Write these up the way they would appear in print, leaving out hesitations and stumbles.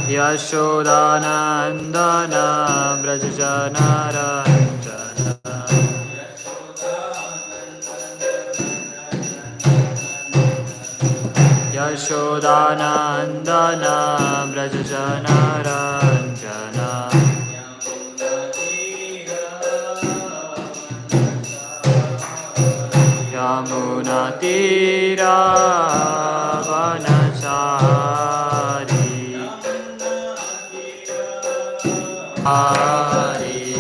Yashodanandana Brajajanaranjana Yashodanandana Brajajanaranjana Yamunatira Vanachari Hari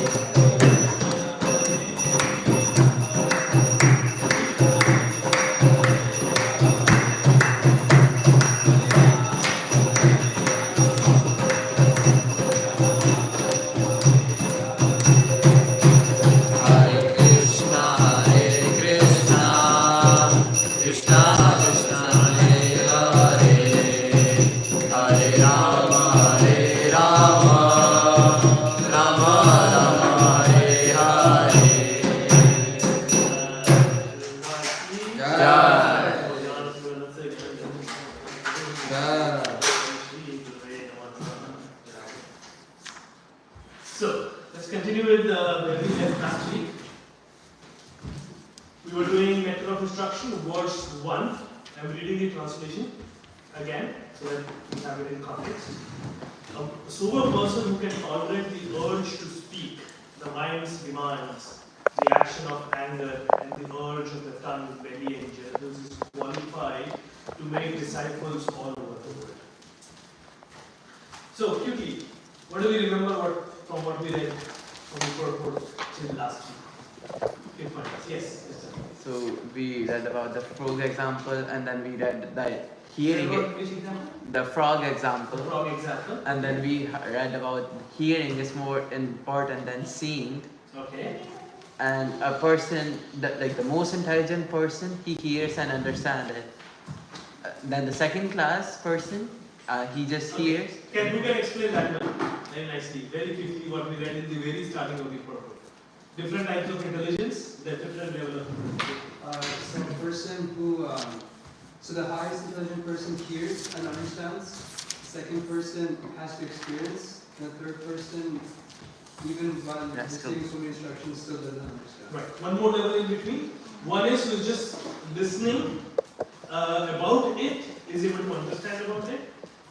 Hare Krishna Krishna Krishna Hare Hare Hare Rama Rama Rama Hare Hare Jai So, let's continue with the very left last week. We were doing Nectar of Instruction, verse 1. I'm reading the translation again so that we have it in context. A sober person who can tolerate the urge to speak, the mind's demands, the action of anger, and the urge of the tongue, belly, and genitals is qualified to make disciples all over the world. So, quickly, what do we remember from what we read from the purport till last week? Yes, sir. So we read about the frog example, and then we read the hearing Which example? the frog example, The frog example. and then we read about hearing is more important than seeing. Okay. And a person that, like the most intelligent person, he hears and understands it. Then the second class person, he just hears. Who can explain that now? Very nicely, very quickly, what we read in the very starting of the purport. Different types of intelligence, the different level of So a person who, so the highest intelligent person hears and understands. The second person has to experience. And the third person, even while receiving so many instructions, still doesn't understand. Right. One more level in between. One is who is just listening about it, is able to understand about it.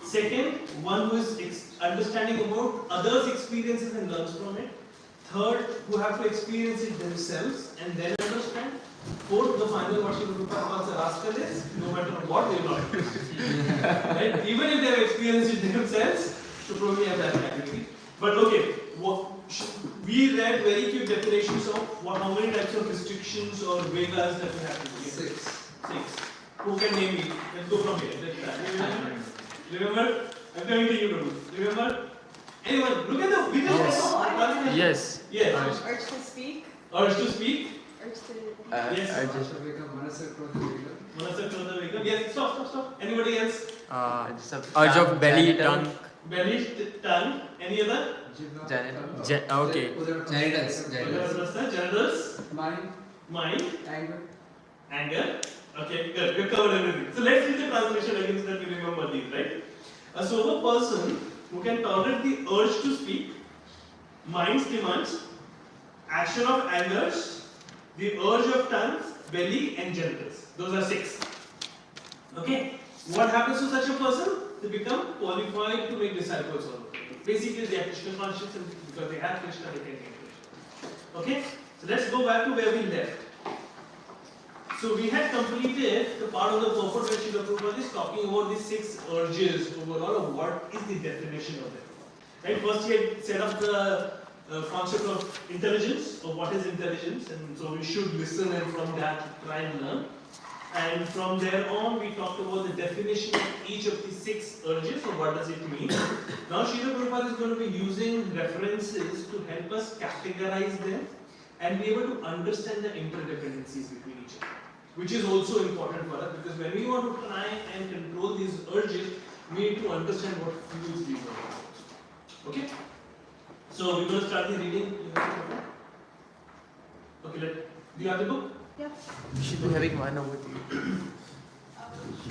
Second, one who is understanding about others' experiences and learns from it. Third, who have to experience it themselves and then understand. Fourth, the final what Srila Prabhupada calls a rascal is, no matter what they will not right? Even if they have experienced it themselves, should probably have that category. But okay, we read very few definitions of how many types of restrictions or vedas that we have to do. Six. Who can name me? Let's go from here. Let's start. Remember? I'm coming to you, Prabhu. Remember? Anyone? Look at the video. Yes. Yes. Urge to speak. Urge to speak. Urge to Yes. Manasa Krodha Vegam. Yes. Stop. Anybody else? Urge of belly, tongue. Belly, tongue. Any other? Okay. Genitals. Mind. Anger. Okay, good. We've covered everything. So let's read the translation again so that we remember these, right? A sober person who can tolerate the urge to speak, mind's demands, action of angers, the urge of tongues, belly, and genitals. Those are 6. Okay? What happens to such a person? They become qualified to make disciples of Krishna. Basically, they are Krishna conscious, and because they have Krishna, they can get Krishna. Okay? So let's go back to where we left. So we had completed the part of the purport where Srila Prabhupada is talking about the 6 urges overall of what is the definition of them. Right? First he had set up the concept of intelligence, of what is intelligence, and so we should listen and from that try and learn. And from there on we talked about the definition of each of the 6 urges, so what does it mean. Now Srila Prabhupada is going to be using references to help us categorize them and be able to understand the interdependencies between each other, which is also important for us because when we want to try and control these urges, we need to understand what fuels these urges. Okay? So we're going to start the reading. Okay, do you have the book? Yeah. We should be having one over there.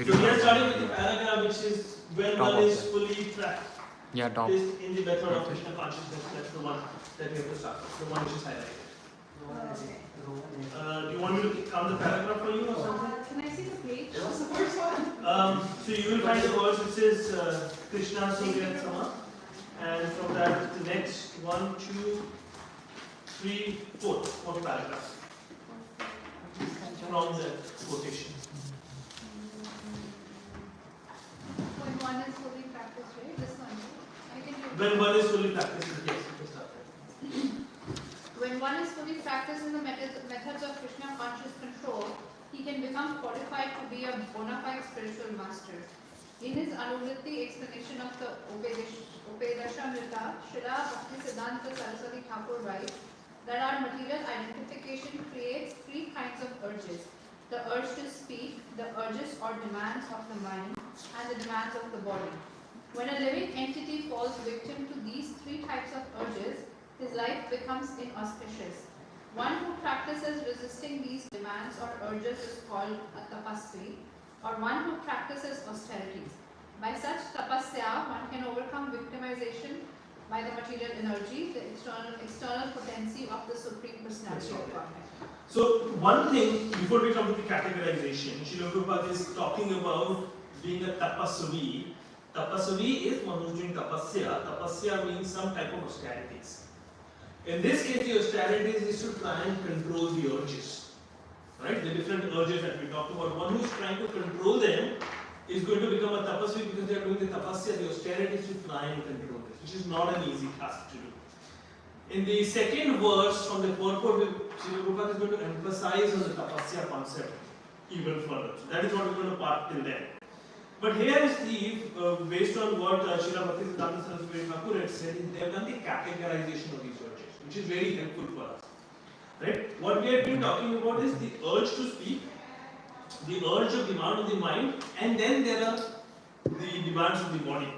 So we are starting with the paragraph which is when one is fully trapped. Yeah, top. is in the method of Krishna consciousness. That's the one that we have to start with, the one which is highlighted. Do you want me to count the paragraph for you or something? Can I see the page? What's the first one? So you will find the verse which says Krishna Surya Sama, and from that the next 1, 2, 3, 4, fourth paragraph from the quotation. When one is fully practiced, right? This one. I can do When one is fully practiced, yes, you can start there. When one is fully practiced in the methods of Krishna conscious control, he can become qualified to be a bona fide spiritual master. In his Anuvritti explanation of the Upadeshamrita, Srila Bhaktisiddhanta Saraswati Thakur writes that our material identification creates three kinds of urges: the urge to speak, the urges or demands of the mind, and the demands of the body. When a living entity falls victim to these three types of urges, his life becomes inauspicious. One who practices resisting these demands or urges is called a tapasvi, or one who practices austerities. By such tapasya, one can overcome victimization by the material energy, the external potency of the Supreme Personality of Godhead. So one thing, before we come to the categorization, Srila Prabhupada is talking about being a tapasvi. Tapasvi is one who's doing tapasya. Tapasya means some type of austerities. In this case, the austerities is to try and control the urges. Right? The different urges that we talked about. One who is trying to control them is going to become a tapasvi because they are doing the tapasya, the austerities to try and control this, which is not an easy task to do. In the second verse from the purport, Srila Prabhupada is going to emphasize on the tapasya concept even further. So that is what we're going to part till then. But here is the, based on what Srila Bhaktisiddhanta Saraswati Thakur had said, they have done the categorization of these urges, which is very helpful for us. Right? What we have been talking about is the urge to speak, the urge of demand of the mind, and then there are the demands of the body.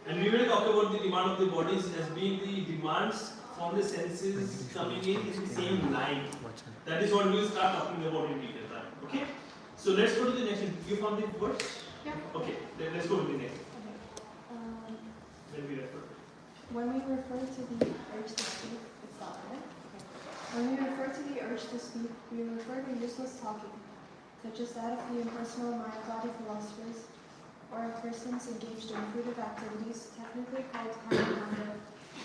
And we will talk about the demand of the bodies as being the demands from the senses coming in the same line. That is what we will start talking about in detail. Okay? So let's go to the next one. You found the words? Yeah. Okay, then let's go to the next. Um, When we refer. when we refer to the urge to speak, it's not right? When we refer to the urge to speak, we refer to useless talking, such as that of the impersonal mind-body philosophers, or of persons engaged in fruitive activities, technically called karma,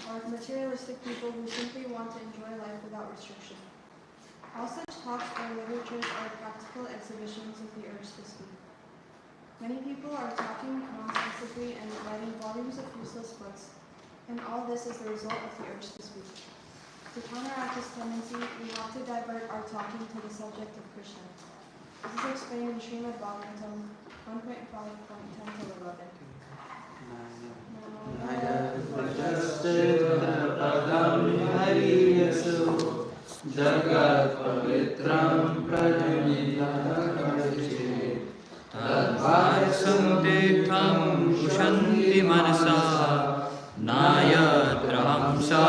or of materialistic people who simply want to enjoy life without restriction. All such talks or literatures are practical exhibitions of the urge to speak. Many people are talking nonsensically and writing volumes of useless books, and all this is the result of the urge to speak. To counteract this tendency, we have to divert our talking to the subject of Krishna. This is explained in Srimad Bhagavatam 1.5.10-11. Jagat pavitram pranidhakarache Tadvarsam tirtham shanti manasa Nayatrahamsa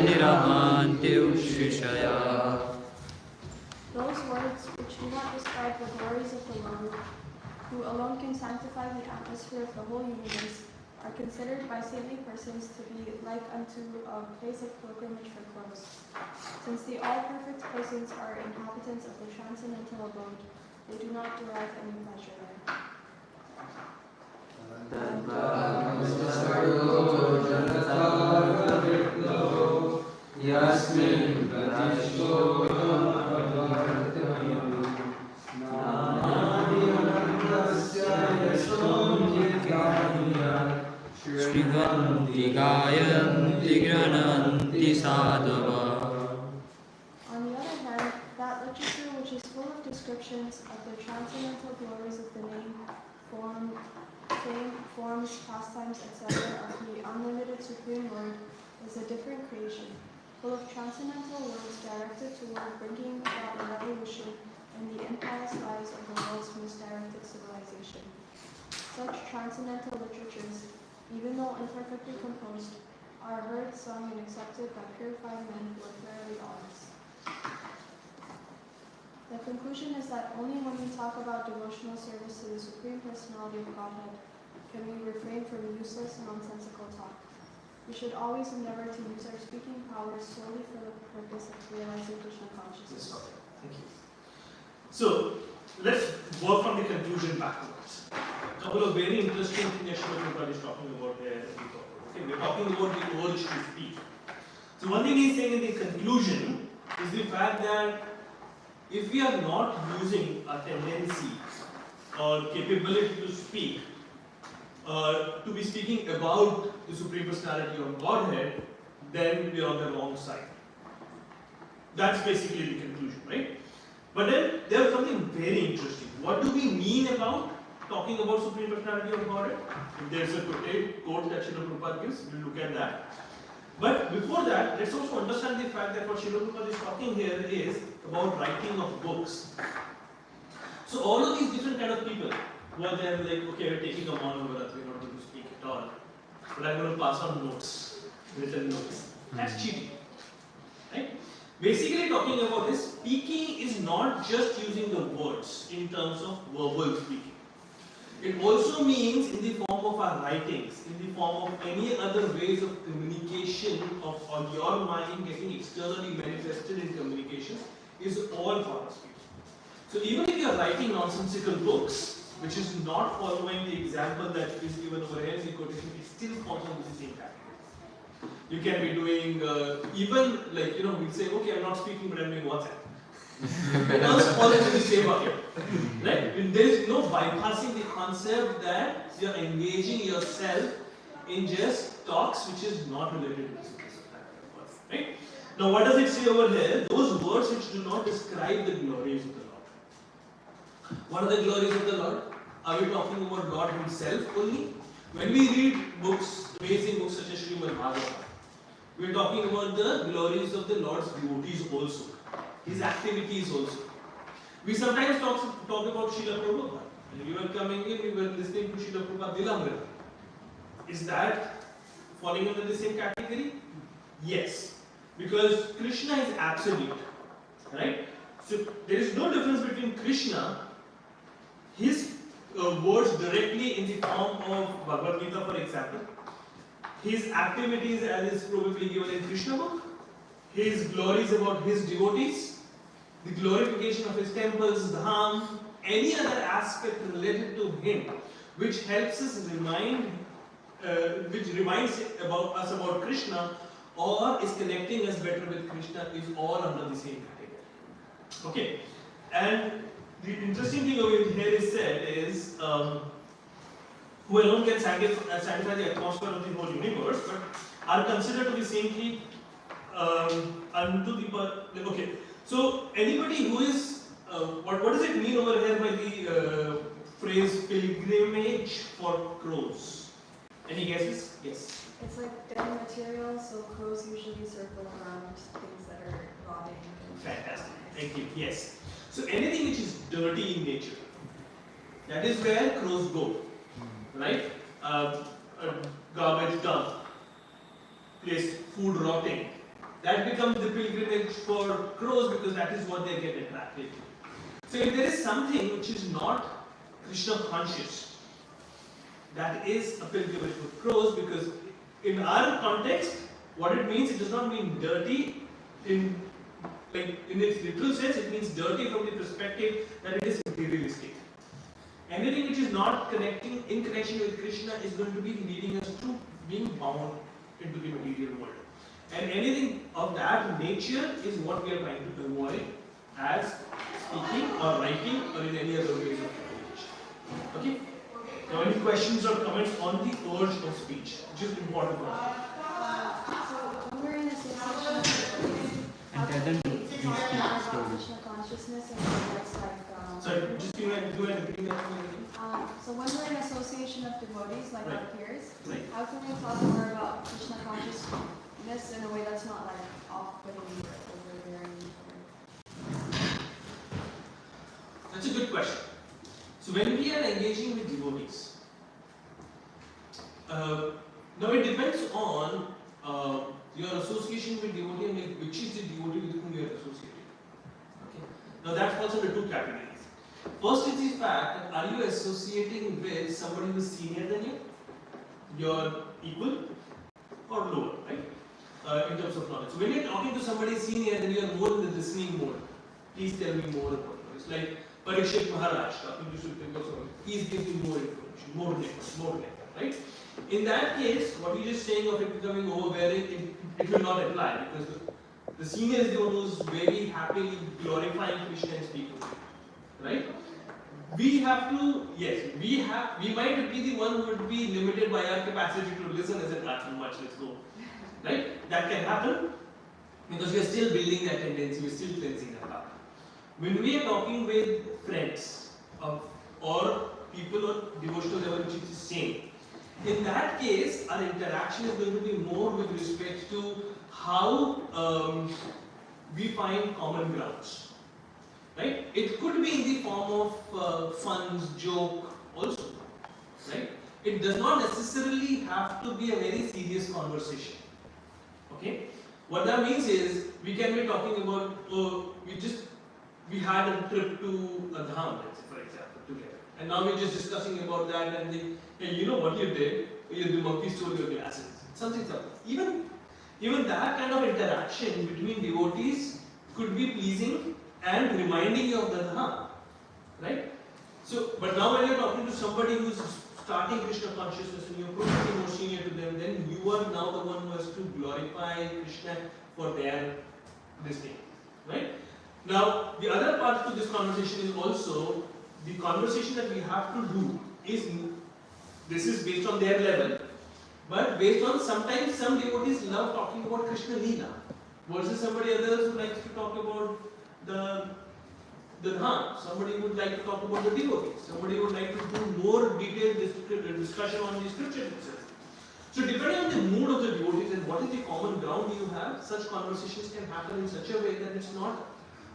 niramanti ushishaya. Those words which do not describe the glories of the Lord, who alone can sanctify the atmosphere of the whole universe, are considered by saintly persons to be like unto a place of pilgrimage for clothes. Since the all-perfect persons are inhabitants of the transcendental abode, they do not derive any pleasure there. Yasmin Shrivanti Gayanti Grananti Sadhava. On the other hand, that literature which is full of descriptions of the transcendental glories of the name, form, fame, forms, pastimes, etc. of the unlimited Supreme Lord is a different creation, full of transcendental words directed toward bringing about a revolution in the impious lives of the world's misdirected civilization. Such transcendental literatures, even though imperfectly composed, are heard, sung, and accepted by purified men who are thoroughly honest. The conclusion is that only when we talk about devotional service to the Supreme Personality of Godhead can we refrain from useless, nonsensical talk. We should always endeavor to use our speaking powers solely for the purpose of realizing Krishna consciousness. Thank you. So, let's work from the conclusion backwards. A couple of very interesting things that Srila Prabhupada is talking about here. Okay, we're talking about the urge to speak. So, one thing he's saying in the conclusion is the fact that if we are not using a tendency or capability to speak, to be speaking about the Supreme Personality of Godhead, then we are on the wrong side. That's basically the conclusion, right? But then there's something very interesting. What do we mean about talking about Supreme Personality of Godhead? If there's a quote that Srila Prabhupada gives, we'll look at that. But before that, let's also understand the fact that what Srila Prabhupada is talking here is about writing of books. So all of these different kind of people who are there like, okay, we're taking a Mahabharata, we're not going to speak at all, but I'm going to pass on notes, written notes. That's cheating, right? Basically talking about this, speaking is not just using the words in terms of verbal speaking. It also means in the form of our writings, in the form of any other ways of communication of your mind getting externally manifested in communication is all part of speaking. So even if you are writing nonsensical books, which is not following the example that is given over here in the quotation, it still falls under the same category. You can be doing, even like, we'll say, okay, I'm not speaking, but I'm doing WhatsApp. It also falls into the same bucket. Right? There is no bypassing the concept that you're engaging yourself in just talks which is not related to the subject. Right? Now, what does it say over here? Those words which do not describe the glories of the Lord. What are the glories of the Lord? Are we talking about Lord Himself only? When we read books, amazing books such as Srimad Bhagavatam, we are talking about the glories of the Lord's devotees also, His activities also. We sometimes talk about Srila Prabhupada. When we were coming in, we were listening to Srila Prabhupada Dilamrita. Is that falling under the same category? Yes. Because Krishna is absolute. Right? So there is no difference between Krishna, his words directly in the form of Bhagavad Gita, for example, his activities as is probably given in Krishna book, his glories about his devotees, the glorification of his temples, dham, any other aspect related to him, which helps us which reminds about us about Krishna, or is connecting us better with Krishna, is all under the same category. Okay, and the interesting thing over here is said is who alone can satisfy the atmosphere of the whole universe, but are considered to be saintly unto the okay. So anybody who is what does it mean over here by the phrase pilgrimage for crows? Any guesses? Yes. It's like dead material, so crows usually circle around things that are rotting. Fantastic. Thank you. Yes. So anything which is dirty in nature, that is where crows go. Right? A garbage dump, place food rotting. That becomes the pilgrimage for crows because that is what they get attracted to. So if there is something which is not Krishna conscious, that is a pilgrimage for crows, because in our context, what it means, it does not mean dirty in its literal sense. It means dirty from the perspective that it is materialistic. Anything which is not in connection with Krishna is going to be leading us to being bound into the material world. And anything of that nature is what we are trying to avoid as speaking or writing or in any other ways of communication. Okay? Now, any questions or comments on the urge of speech, which is important for us? So when we're in association, And tell them to please speak slowly. Krishna consciousness and that's like. Sorry, just do you mind repeating that for me again? So when we're in association of devotees, like Right. our peers, Right. how can we talk more about Krishna consciousness in a way that's not like off-putting or overbearing? That's a good question. So when we are engaging with devotees, now it depends on your association with devotee and like which is the devotee with whom you are associating. Okay. Now that falls under two categories. First is the fact that are you associating with somebody who is senior than you, your equal, or lower, right? In terms of knowledge. So when you're talking to somebody senior, then you are more in the listening mode. Please tell me more about it. It's like Parikshit Maharaj talking to Sukhdev Goswami. Please give me more information, more nectar, right? In that case, what you're just saying of it becoming overbearing, it will not apply because the senior is the one who's very happily glorifying Krishna and speaking, right? We have to, yes, we might be the one who would be limited by our capacity to listen as not too much, let's go. Right? That can happen because we are still building that tendency, we are still cleansing that up. When we are talking with friends or people on devotional level which is the same, in that case, our interaction is going to be more with respect to how we find common grounds. Right? It could be in the form of fun, joke also. Right? It does not necessarily have to be a very serious conversation. Okay? What that means is, we can be talking about, we had a trip to a dham, let's say, for example, together. And now we're just discussing about that and hey, you know what you did? The monkey stole your glasses. Something. Even that kind of interaction between devotees could be pleasing and reminding you of the dham. Right? So, but now when you're talking to somebody who's starting Krishna consciousness and you're probably more senior to them, then you are now the one who has to glorify Krishna for their this thing, right? Now, the other part to this conversation is also the conversation that we have to do this is based on their level, but based on sometimes some devotees love talking about Krishna Leela versus somebody else who likes to talk about the dham. Somebody would like to talk about the devotees. Somebody would like to do more detailed discussion on the scripture itself. So depending on the mood of the devotees and what is the common ground you have, such conversations can happen in such a way that it's not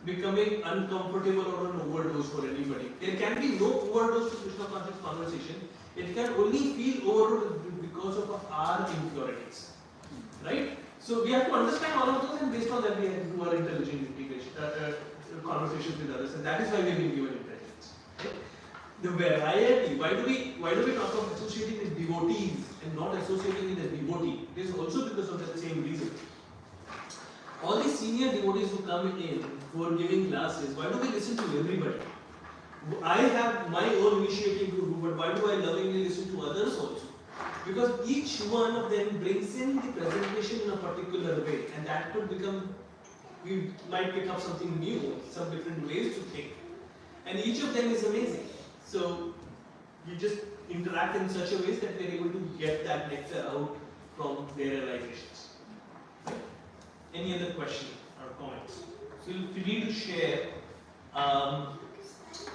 becoming uncomfortable or an overdose for anybody. There can be no overdose to Krishna conscious conversation. It can only feel overdose because of our impurities. Right? So we have to understand all of those, and based on that we have to do our intelligent integration. Conversations with others, and that is why we have been given intelligence. Right? The variety, why do we talk of associating with devotees and not associating with a devotee? It is also because of that same reason. All these senior devotees who come in for giving classes, why do we listen to everybody? I have my own initiative to do, but why do I lovingly listen to others also? Because each one of them brings in the presentation in a particular way, and that could become, we might pick up something new, some different ways to think. And each of them is amazing. So we just interact in such a way that we're able to get that nectar out from their realizations. Any other question or comments? So feel free to share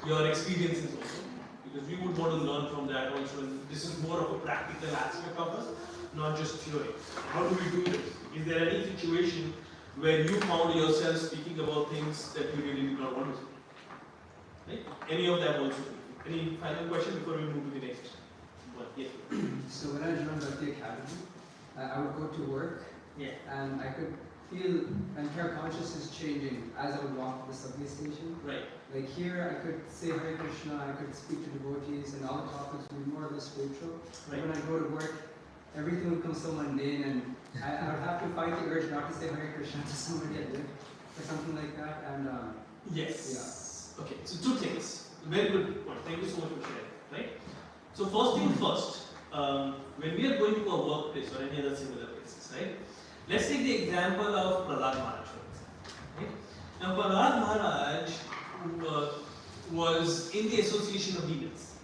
your experiences also, because we would want to learn from that also. And this is more of a practical aspect of us, not just theory. How do we do this? Is there any situation where you found yourself speaking about things that you really did not want to speak? Right? Any of that also. Any final question before we move to the next one? Yes. So when I joined the academy, I would go to work, and I could feel entire consciousness changing as I would walk to the subway station. Right. Like here, I could say Hare Krishna, I could speak to devotees, and all the topics would be more or less spiritual. Right. When I go to work, everything would become so mundane, and I would have to fight the urge not to say Hare Krishna to somebody at work or something like that. And yes. Yeah. Okay. So two things. Very good point. Thank you so much for sharing. Right. So first thing first, when we are going to a workplace or any other similar places, right? Let's take the example of Prahlad Maharaj, for example. Right? Now Prahlad Maharaj was in the association of leaders,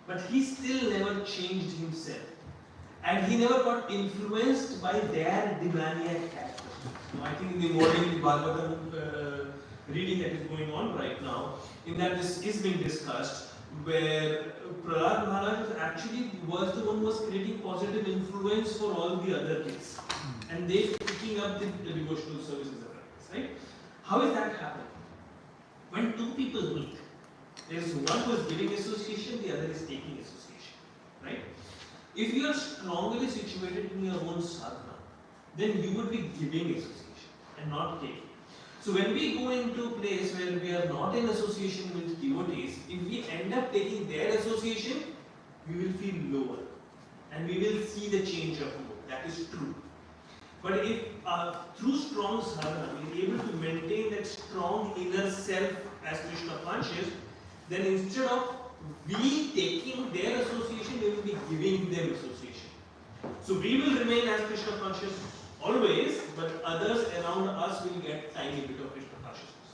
but he still never changed himself, and he never got influenced by their demoniac character. Now, I think in the morning the Bhagavatam reading that is going on right now, in that this is being discussed, where Prahlad Maharaj was the one who was creating positive influence for all the other kids, and they picking up the devotional services of practice, right? How is that happening? When two people meet, there is one who is giving association, the other is taking association, right? If you are strongly situated in your own sadhana, then you would be giving association and not taking. So when we go into a place where we are not in association with devotees, if we end up taking their association, we will feel lower, and we will see the change of mood. That is true. But if through strong sadhana we are able to maintain that strong inner self as Krishna conscious, then instead of we taking their association, we will be giving them association. So we will remain as Krishna conscious always, but others around us will get tiny bit of Krishna consciousness.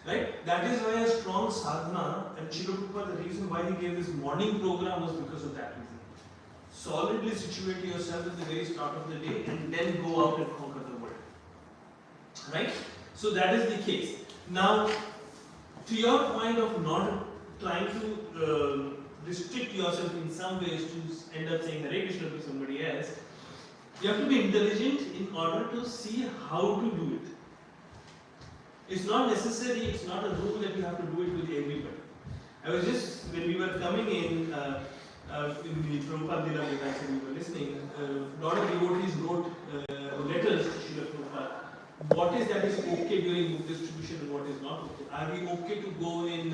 Right? That is why a strong sadhana, and Srila Prabhupada, the reason why he gave this morning program was because of that reason. Solidly situate yourself at the very start of the day and then go out and conquer the world. Right? So that is the case. Now, to your point of not trying to restrict yourself in some ways to end up saying Hare Krishna to somebody else, you have to be intelligent in order to see how to do it. It's not necessary, it's not a rule that you have to do it with everybody. I was just, when we were coming in the Prabhupada Lila Vikas and we were listening, a lot of devotees wrote letters to Srila Prabhupada. What is that is okay during book distribution and what is not okay? Are we okay to go in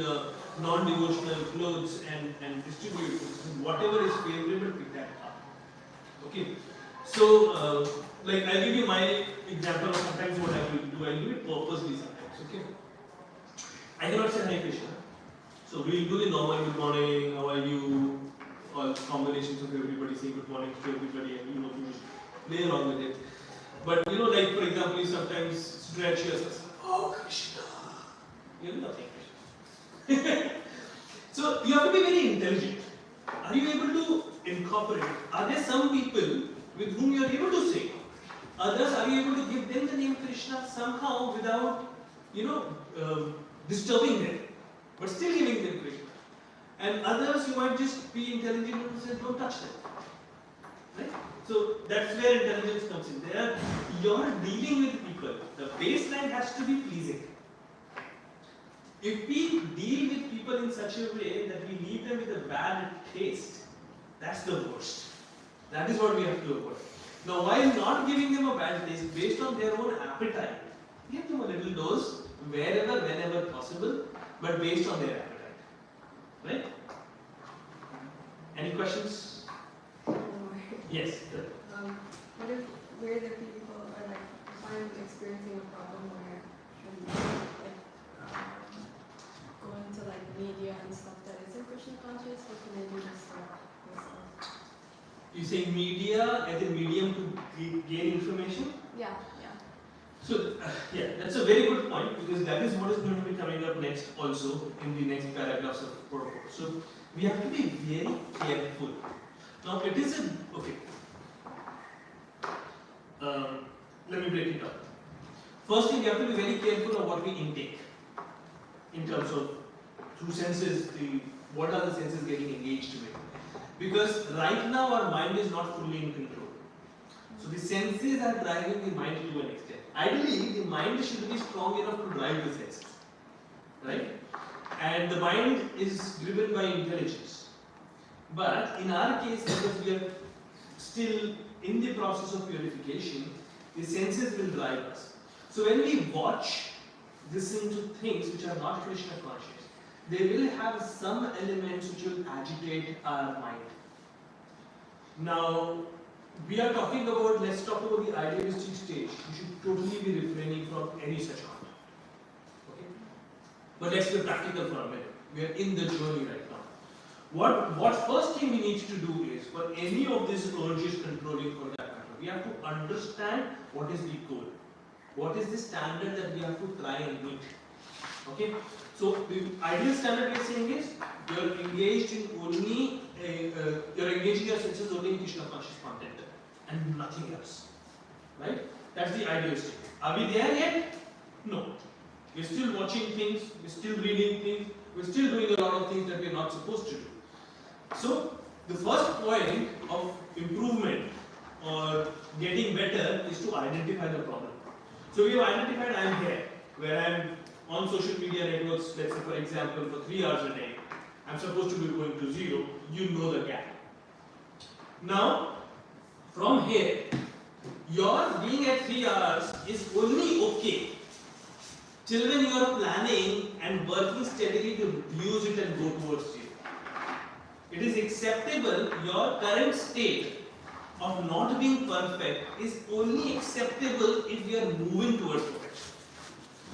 non-devotional clothes and distribute books? Whatever is favorable, pick that up. Okay. So, like I'll give you my example of sometimes what I will do. I do it purposely sometimes. Okay. I cannot say Hare Krishna. So we'll do the normal good morning, how are you? All combinations of everybody saying good morning to everybody, and you play along with it. But like for example, you sometimes stretch yourself. Oh Krishna, you're nothing Krishna. So you have to be very intelligent. Are you able to incorporate? Are there some people with whom you are able to say? Others, are you able to give them the name Krishna somehow without disturbing them, but still giving them Krishna? And others, you might just be intelligent and say, don't touch them. Right? So that's where intelligence comes in. You're dealing with people. The baseline has to be pleasing. If we deal with people in such a way that we leave them with a bad taste, that's the worst. That is what we have to avoid. Now, while not giving them a bad taste based on their own appetite, give them a little dose wherever, whenever possible, but based on their appetite. Right? Any questions? Yes. What if we're the people or like I'm experiencing a problem where I'm going to like media and stuff that isn't Krishna conscious? What can I do to stop myself? You saying media as a medium to gain information? Yeah. So, yeah, that's a very good point because that is what is going to be coming up next also in the next paragraphs of purport. So, we have to be very careful. Now, it is okay. Let me break it down. First thing, we have to be very careful of what we intake in terms of through senses, what are the senses getting engaged with. Because right now our mind is not fully in control. So the senses are driving the mind to an extent. Ideally, the mind should be strong enough to drive the senses. Right? And the mind is driven by intelligence. But in our case, because we are still in the process of purification, the senses will drive us. So when we watch, listen to things which are not Krishna conscious, they will have some elements which will agitate our mind. Now, we are talking about, let's talk about the idealistic stage. You should totally be refraining from any such content. Okay? But let's be practical for a minute. We are in the journey right now. What first thing we need to do is, for any of these urges controlling for that matter, we have to understand what is the goal. What is the standard that we have to try and meet. Okay? So the ideal standard we are saying is, you are engaged in only, you are engaging your senses only in Krishna conscious content and nothing else. Right? That's the ideal state. Are we there yet? No. We're still watching things, we're still reading things, we're still doing a lot of things that we're not supposed to do. So, the first point of improvement or getting better is to identify the problem. So, we have identified I am here, where I am on social media networks, let's say for example, for 3 hours a day. I'm supposed to be going to 0, you know the gap. Now, from here, your being at 3 hours is only okay till when you are planning and working steadily to reduce it and go towards 0. It is acceptable, your current state of not being perfect is only acceptable if we are moving towards perfection.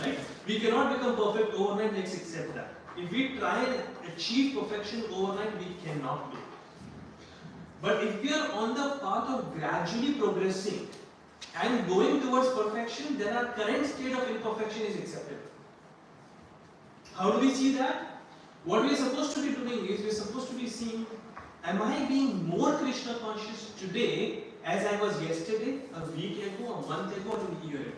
Right? We cannot become perfect overnight, let's accept that. If we try and achieve perfection overnight, we cannot do it. But if we are on the path of gradually progressing and going towards perfection, then our current state of imperfection is acceptable. How do we see that? What we are supposed to be doing is we are supposed to be seeing, am I being more Krishna conscious today as I was yesterday, a week ago, a month ago, or a year ago?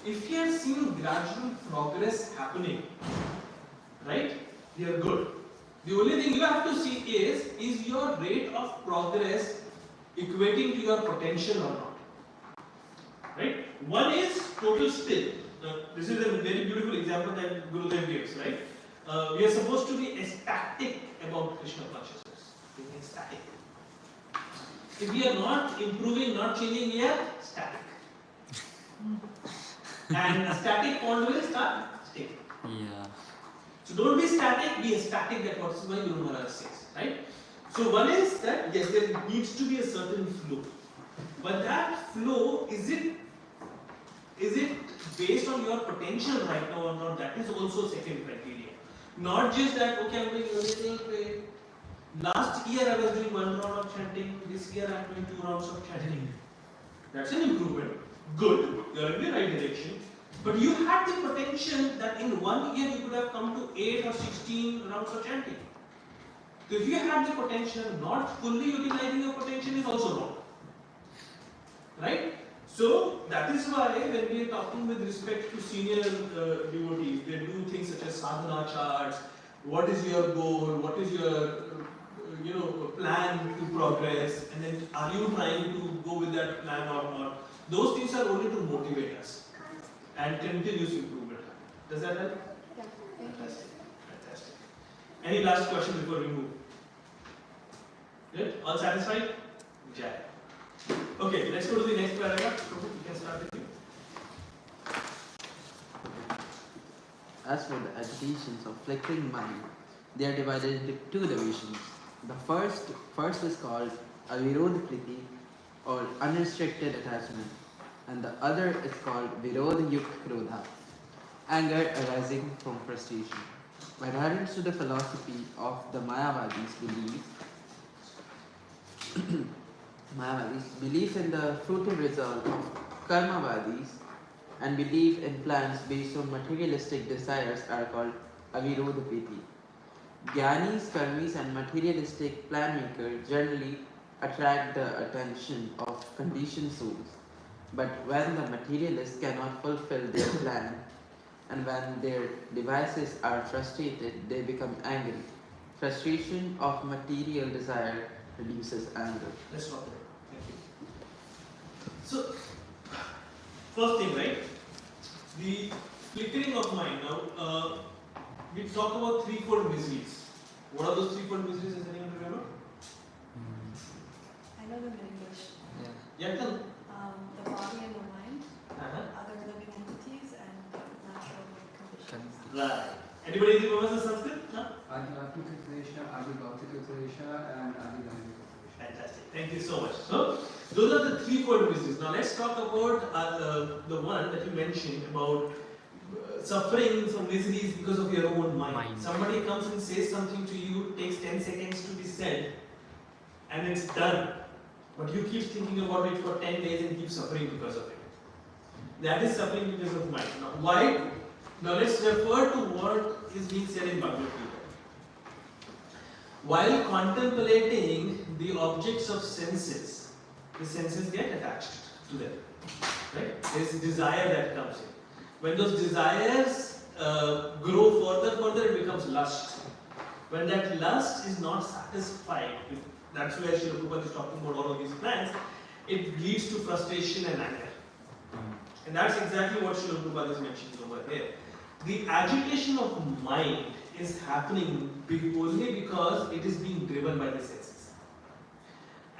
If we are seeing gradual progress happening, right, we are good. The only thing you have to see is your rate of progress equating to your potential or not? Right? One is total still. This is a very beautiful example that Gurudev gives, right? We are supposed to be ecstatic about Krishna consciousness. Being ecstatic. If we are not improving, not changing, we are static. And static pond will start sticking. Yeah. So don't be static, be ecstatic. That's what my Guru Maharaj says, right? So one is that yes, there needs to be a certain flow, but that flow is it based on your potential right now or not? That is also second criteria. Not just that okay, I'm doing everything great. Last year I was doing 1 round of chanting. This year I'm doing 2 rounds of chanting. That's an improvement. Good, you're in the right direction. But you had the potential that in 1 year you could have come to 8 or 16 rounds of chanting. So if you had the potential, not fully utilizing your potential is also wrong. Right? So that is why when we are talking with respect to senior devotees, they do things such as sadhana charts. What is your goal? What is your plan to progress? And then are you trying to go with that plan or not? Those things are only to motivate us and continuous improvement. Does that help? Yeah, thank you. Fantastic. Fantastic. Any last question before we move? Good? All satisfied? Jai. Okay, let's go to the next paragraph. You can start with you. As for the agitations of flickering mind, they are divided into 2 divisions. The first is called avirodh priti, or unrestricted attachment, and the other is called virodh yukt krodha, anger arising from frustration. By adherence to the philosophy of the Mayavadis belief in the fruitive result of Karmavadis and belief in plans based on materialistic desires are called avirodh priti. Gyanis, karmis and materialistic plan makers generally attract the attention of conditioned souls. But when the materialists cannot fulfill their plan and when their devices are frustrated, they become angry. Frustration of material desire reduces anger. Let's stop there. Thank you. So, first thing, right? The flickering of mind. Now, we talked about threefold miseries. What are those threefold miseries? Does anyone remember? I know them in English. Yeah, tell me. The body and the mind, Uh-huh. other living entities, and natural conditions. Right. Anybody remember the Sanskrit? No? Adhyatmika Klesha, Adhibhautika Klesha, and Adhidharmika Klesha. Fantastic. Thank you so much. So, those are the threefold miseries. Now, let's talk about the one that you mentioned about suffering from miseries because of your own mind. Somebody comes and says something to you, takes 10 seconds to be said, and it's done. But you keep thinking about it for 10 days and keep suffering because of it. That is suffering because of mind. Now, why? Now, let's refer to what is being said in Bhagavad Gita. While contemplating the objects of senses, the senses get attached to them. Right? There's desire that comes in. When those desires grow further, it becomes lust. When that lust is not satisfied, that's where Srila Prabhupada is talking about all of these plans, it leads to frustration and anger. And that's exactly what Srila Prabhupada is mentioning over here. The agitation of mind is happening only because it is being driven by the senses.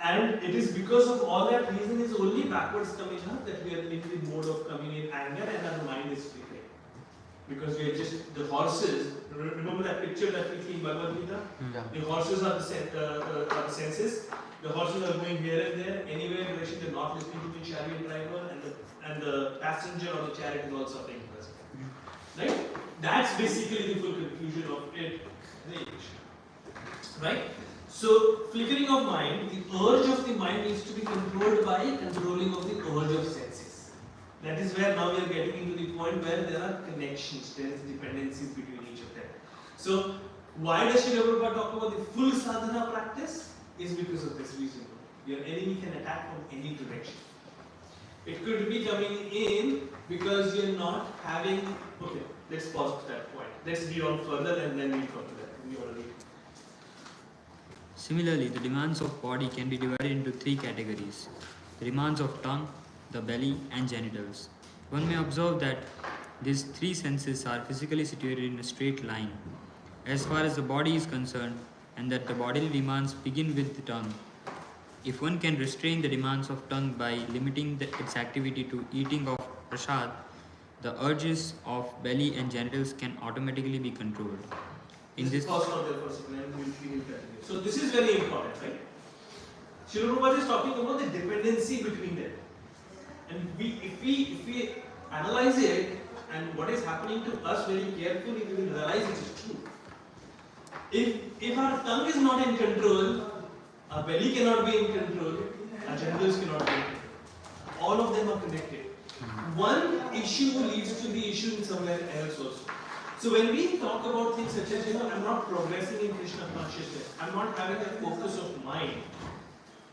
And it is because of all that reason is only backwards coming up that we are in the mode of coming in anger and our mind is flickering. because we are just the horses. Remember that picture that we see in Bhagavad Gita? Yeah. The horses are the senses. The horses are going here and there, anywhere in direction. They're not listening to the chariot driver, and the passenger on the chariot is also suffering. Right? That's basically the full conclusion of it. Right? So, flickering of mind, the urge of the mind needs to be controlled by controlling of the urge of senses. That is where now we are getting into the point where there are connections, there is dependencies between each of them. So, why does Srila Prabhupada talk about the full sadhana practice? Is because of this reason. Your enemy can attack from any direction. It could be coming in because you're not having. Okay, let's pause at that point. Let's read on further and then we'll come to that. We already. Similarly, the demands of body can be divided into three categories: the demands of tongue, the belly, and genitals. One may observe that these three senses are physically situated in a straight line as far as the body is concerned, and that the bodily demands begin with the tongue. If one can restrain the demands of tongue by limiting its activity to eating of prasad, the urges of belly and genitals can automatically be controlled. In this, Pause for there for a second and we'll continue. So this is very important, right? Srila Prabhupada is talking about the dependency between them. And if we analyze it and what is happening to us very carefully, we will realize it is true. If our tongue is not in control, our belly cannot be in control, our genitals cannot be in control. All of them are connected. One issue leads to the issue in somewhere else also. So when we talk about things such as, I'm not progressing in Krishna consciousness, I'm not having a focus of mind,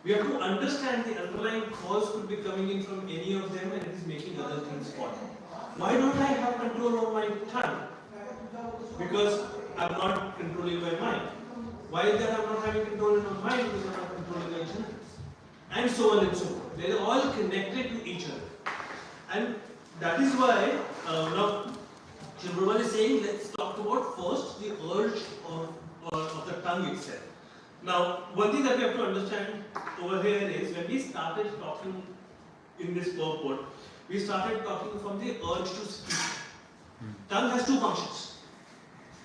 we have to understand the underlying cause could be coming in from any of them and it is making other things fall. Why don't I have control over my tongue? Because I'm not controlling my mind. Why is that I'm not having control in my mind? Because I'm not controlling my genitals. And so on and so forth. They are all connected to each other. And that is why now Sri Prabhupada is saying, let's talk about first the urge of the tongue itself. Now, one thing that we have to understand over here is when we started talking in this purport, we started talking from the urge to speak. Tongue has two functions,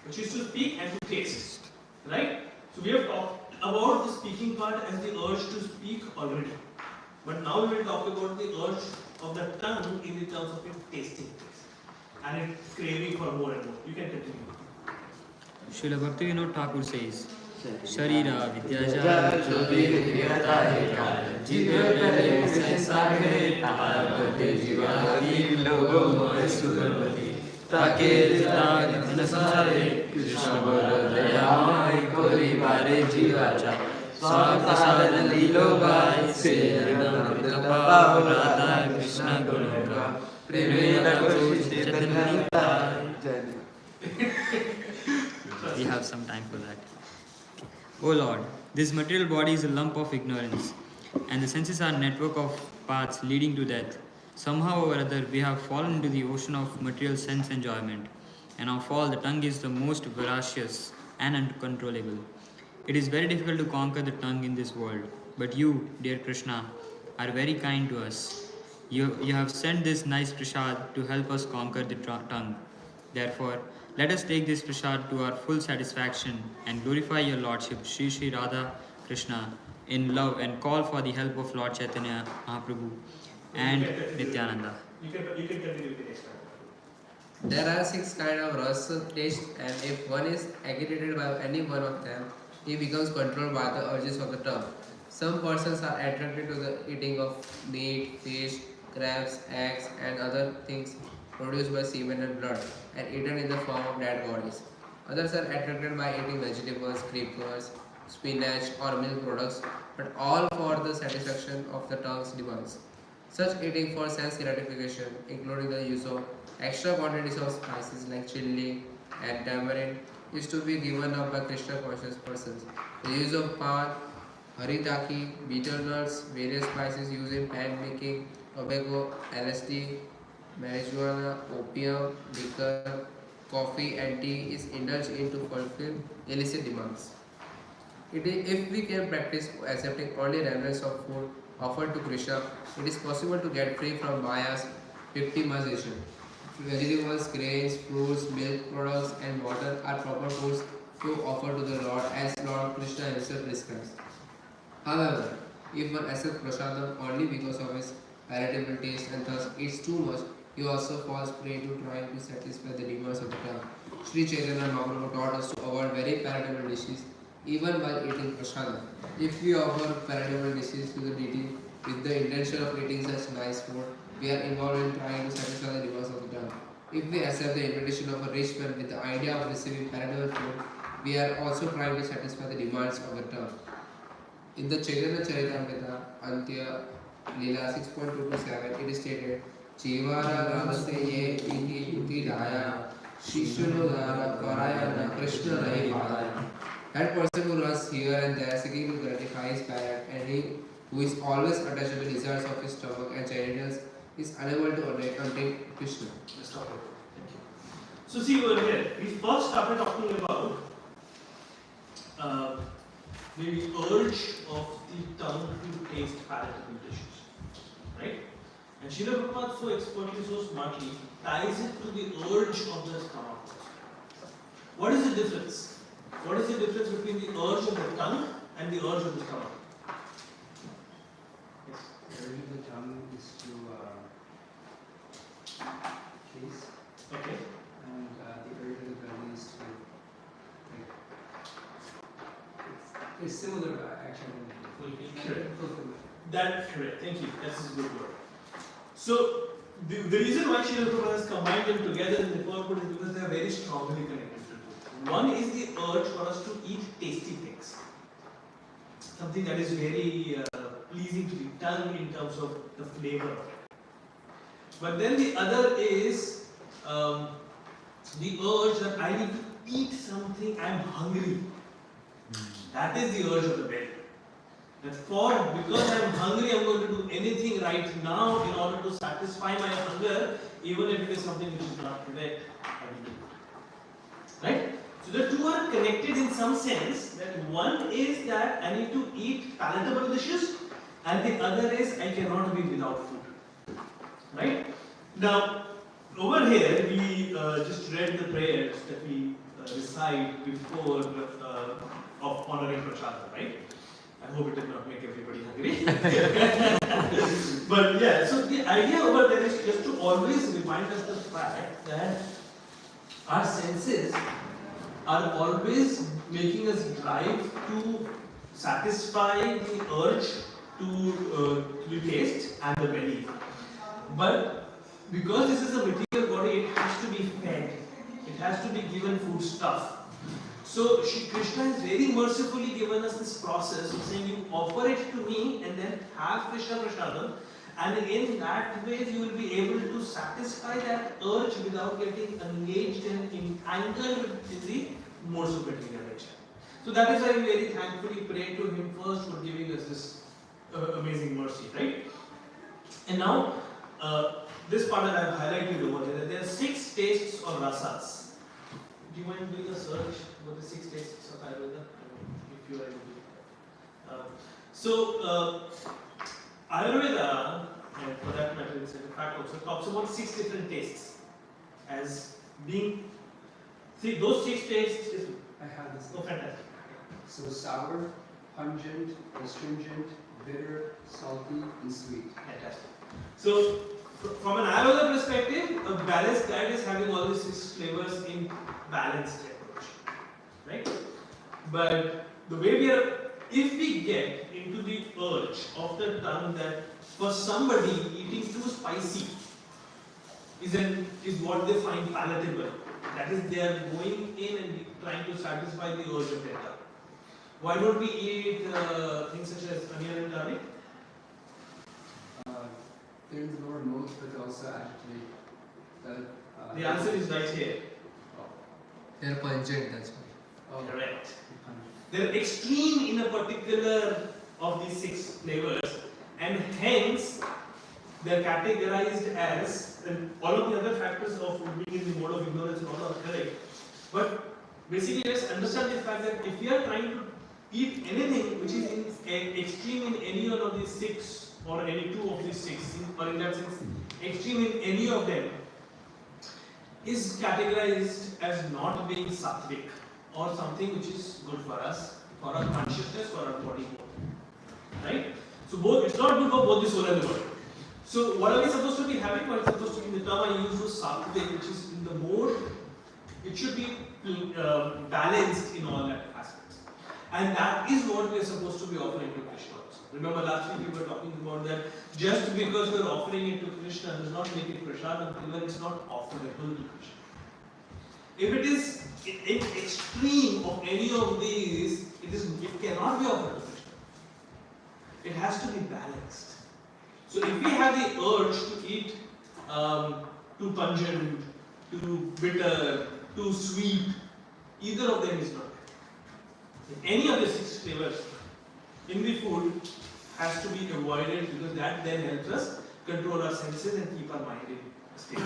which is to speak and to taste. Right? So we have talked about the speaking part as the urge to speak already. But now we will talk about the urge of the tongue in the terms of it tasting things. And it's craving for more and more. You can continue. Srila Bhaktivinoda Thakur says, Sharira Vidyaja Jyoti Vidyata Eka Jiva Pele Sensagre Taharapate Jivahari Logo Sudharpati Take Jita Nasare Krishna Bolo Dayamai Kori Bare Jivacha Swapasada Lilo Bai Seyana Pritapa Radha Krishna Goloka Premena Koshi Chaitanya we have some time for that. O Lord, this material body is a lump of ignorance, and the senses are a network of paths leading to death. Somehow or other, we have fallen into the ocean of material sense enjoyment, and of all, the tongue is the most voracious and uncontrollable. It is very difficult to conquer the tongue in this world, but you, dear Krishna, are very kind to us. You have sent this nice prasad to help us conquer the tongue. Therefore, let us take this prasad to our full satisfaction and glorify your Lordship, Sri Sri Radha Krishna, in love and call for the help of Lord Chaitanya Mahaprabhu and Nityananda. You can continue with the next one. There are 6 kinds of rasa taste, and if one is agitated by any one of them, he becomes controlled by the urges of the tongue. Some persons are attracted to the eating of meat, fish, crabs, eggs, and other things produced by semen and blood and eaten in the form of dead bodies. Others are attracted by eating vegetables, creepers, spinach, or milk products, but all for the satisfaction of the tongue's demands. Such eating for sense gratification, including the use of extra quantities of spices like chili and tamarind, is to be given up by Krishna conscious persons. The use of pan, haritaki, bitter nuts, various spices used in pan making, tobacco, LSD, marijuana, opium, liquor, coffee and tea is indulged in to fulfill illicit demands. If we can practice accepting only remnants of food offered to Krishna, it is possible to get free from Maya's victimization. Vegetables, grains, fruits, milk products, and water are proper foods to offer to the Lord as Lord Krishna himself prescribes. However, if one accepts prasadam only because of its palatable taste and thus eats too much, he also falls prey to trying to satisfy the demands of the tongue. Sri Chaitanya Mahaprabhu taught us to avoid very palatable dishes even while eating prasadam. If we offer palatable dishes to the deity with the intention of eating such nice food, we are involved in trying to satisfy the demands of the tongue. If we accept the invitation of a rich man with the idea of receiving palatable food, we are also trying to satisfy the demands of the tongue. In the Chaitanya Charitamrita, Antya Leela 6.227, it is stated, Chivara Radase ye iti uti daya, Shishunudara Parayana Krishna Rahi Padaya. That person who runs here and there seeking to gratify his palate, and he who is always attached to the desires of his stomach and genitals is unable to attain Krishna. Let's stop it. Thank you. So see over here, we first started talking about the urge of the tongue to taste palatable dishes, right? And Srila Prabhupada so expertly, so smartly ties it to the urge of the stomach. What is the difference? What is the difference between the urge of the tongue and the urge of the stomach? Yes. The urge of the tongue is to taste, Okay. and the urge of the belly is to like. It's similar, actually. Fulfillment. That's correct. Thank you. That's a good word. So the reason why Srila Prabhupada has combined them together in the purport is because they are very strongly connected to it. One is the urge for us to eat tasty things, something that is very pleasing to the tongue in terms of the flavor of it. But then the other is the urge that I need to eat something. I'm hungry. That is the urge of the belly. That because I'm hungry, I'm going to do anything right now in order to satisfy my hunger, even if it is something which is not correct. I will do. Right? So the two are connected in some sense. That one is that I need to eat palatable dishes, and the other is I cannot be without food. Right? Now, over here we just read the prayers that we recite before of honoring Prasada, right? I hope it did not make everybody hungry. But yeah, so the idea over there is just to always remind us the fact that our senses are always making us drive to satisfy the urge to taste and the belly. But because this is a material body, it has to be fed. It has to be given food stuff. So Shri Krishna has very mercifully given us this process of saying you offer it to me and then have Krishna Prasadam, and in that way you will be able to satisfy that urge without getting engaged and entangled in the modes of material nature. So that is why we very thankfully pray to him first for giving us this amazing mercy, right? And now this part that I have highlighted over here, there are 6 tastes of rasas. Do you mind doing a search for the 6 tastes of Ayurveda? If you are able to. So, Ayurveda, and for that matter, in fact, also talks about 6 different tastes as being. See, those 6 tastes is. I have this. Oh, fantastic. So sour, pungent, astringent, bitter, salty, and sweet. Fantastic. So, from an Ayurveda perspective, a balanced diet is having all these 6 flavors in balanced approach, right? But the way we are, if we get into the urge of the tongue that for somebody eating too spicy is what they find palatable, that is they are going in and trying to satisfy the urge of their tongue. Why don't we eat things such as onion and garlic? They're in the lower modes, but they also agitate. The answer is right here. They are pungent, that's why. Oh, Correct. They're extreme in a particular of these 6 flavors, and hence they're categorized as, and all of the other factors of being in the mode of ignorance and all are correct. But basically, let's understand the fact that if we are trying to eat anything which is in extreme in any one of these 6 or any 2 of these 6, or in that sense, extreme in any of them, is categorized as not being sattvic or something which is good for us, for our consciousness, for our body. Right? So both, it's not good for both the soul and the body. So what are we supposed to be having? What is supposed to be, the term I use was sattvic, which is in the mode, it should be balanced in all that aspects. And that is what we are supposed to be offering to Krishna also. Remember last week we were talking about that just because we are offering it to Krishna does not make it prasadam until it's not offerable to Krishna. If it is in extreme of any of these, it cannot be offered to Krishna. It has to be balanced. So if we have the urge to eat too pungent, too bitter, too sweet, either of them is not good. Any of the 6 flavors in the food has to be avoided because that then helps us control our senses and keep our mind in a state.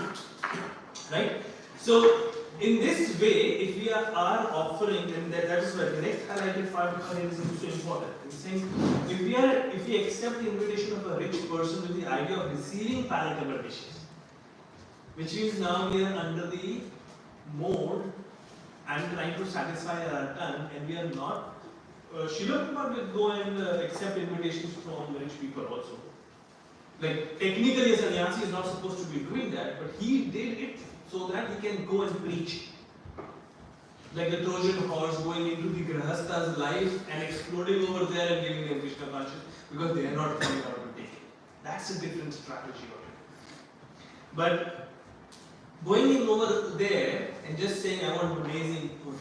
Right? So in this way, if we are offering, and that is why the next highlighted part of it is so important. It's saying if we accept the invitation of a rich person with the idea of receiving palatable dishes, which means now we are under the mode and trying to satisfy our tongue, and we are not. Srila Prabhupada will go and accept invitations from rich people also. Like technically, a sannyasi is not supposed to be doing that, but he did it so that he can go and preach. Like the Trojan horse going into the Grahasta's life and exploding over there and giving them Krishna consciousness because they are not coming out to take it. That's a different strategy of it. But going in over there and just saying, I want amazing food,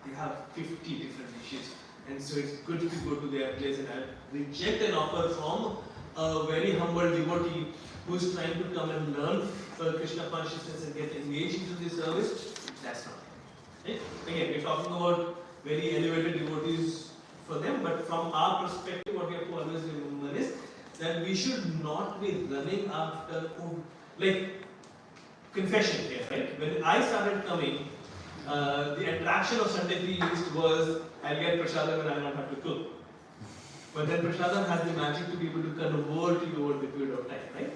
they have 50 different dishes. And so it's good to go to their place and reject an offer from a very humble devotee who is trying to come and learn Krishna consciousness and get engaged into the service. That's not it. Right? Again, we're talking about very elevated devotees for them, but from our perspective, what we have to always remember is that we should not be running after food. Like confession here, right? When I started coming, the attraction of Sunday feast was I'll get prasadam and I don't have to cook. But then prasadam has the magic to be able to convert you over the period of time, right?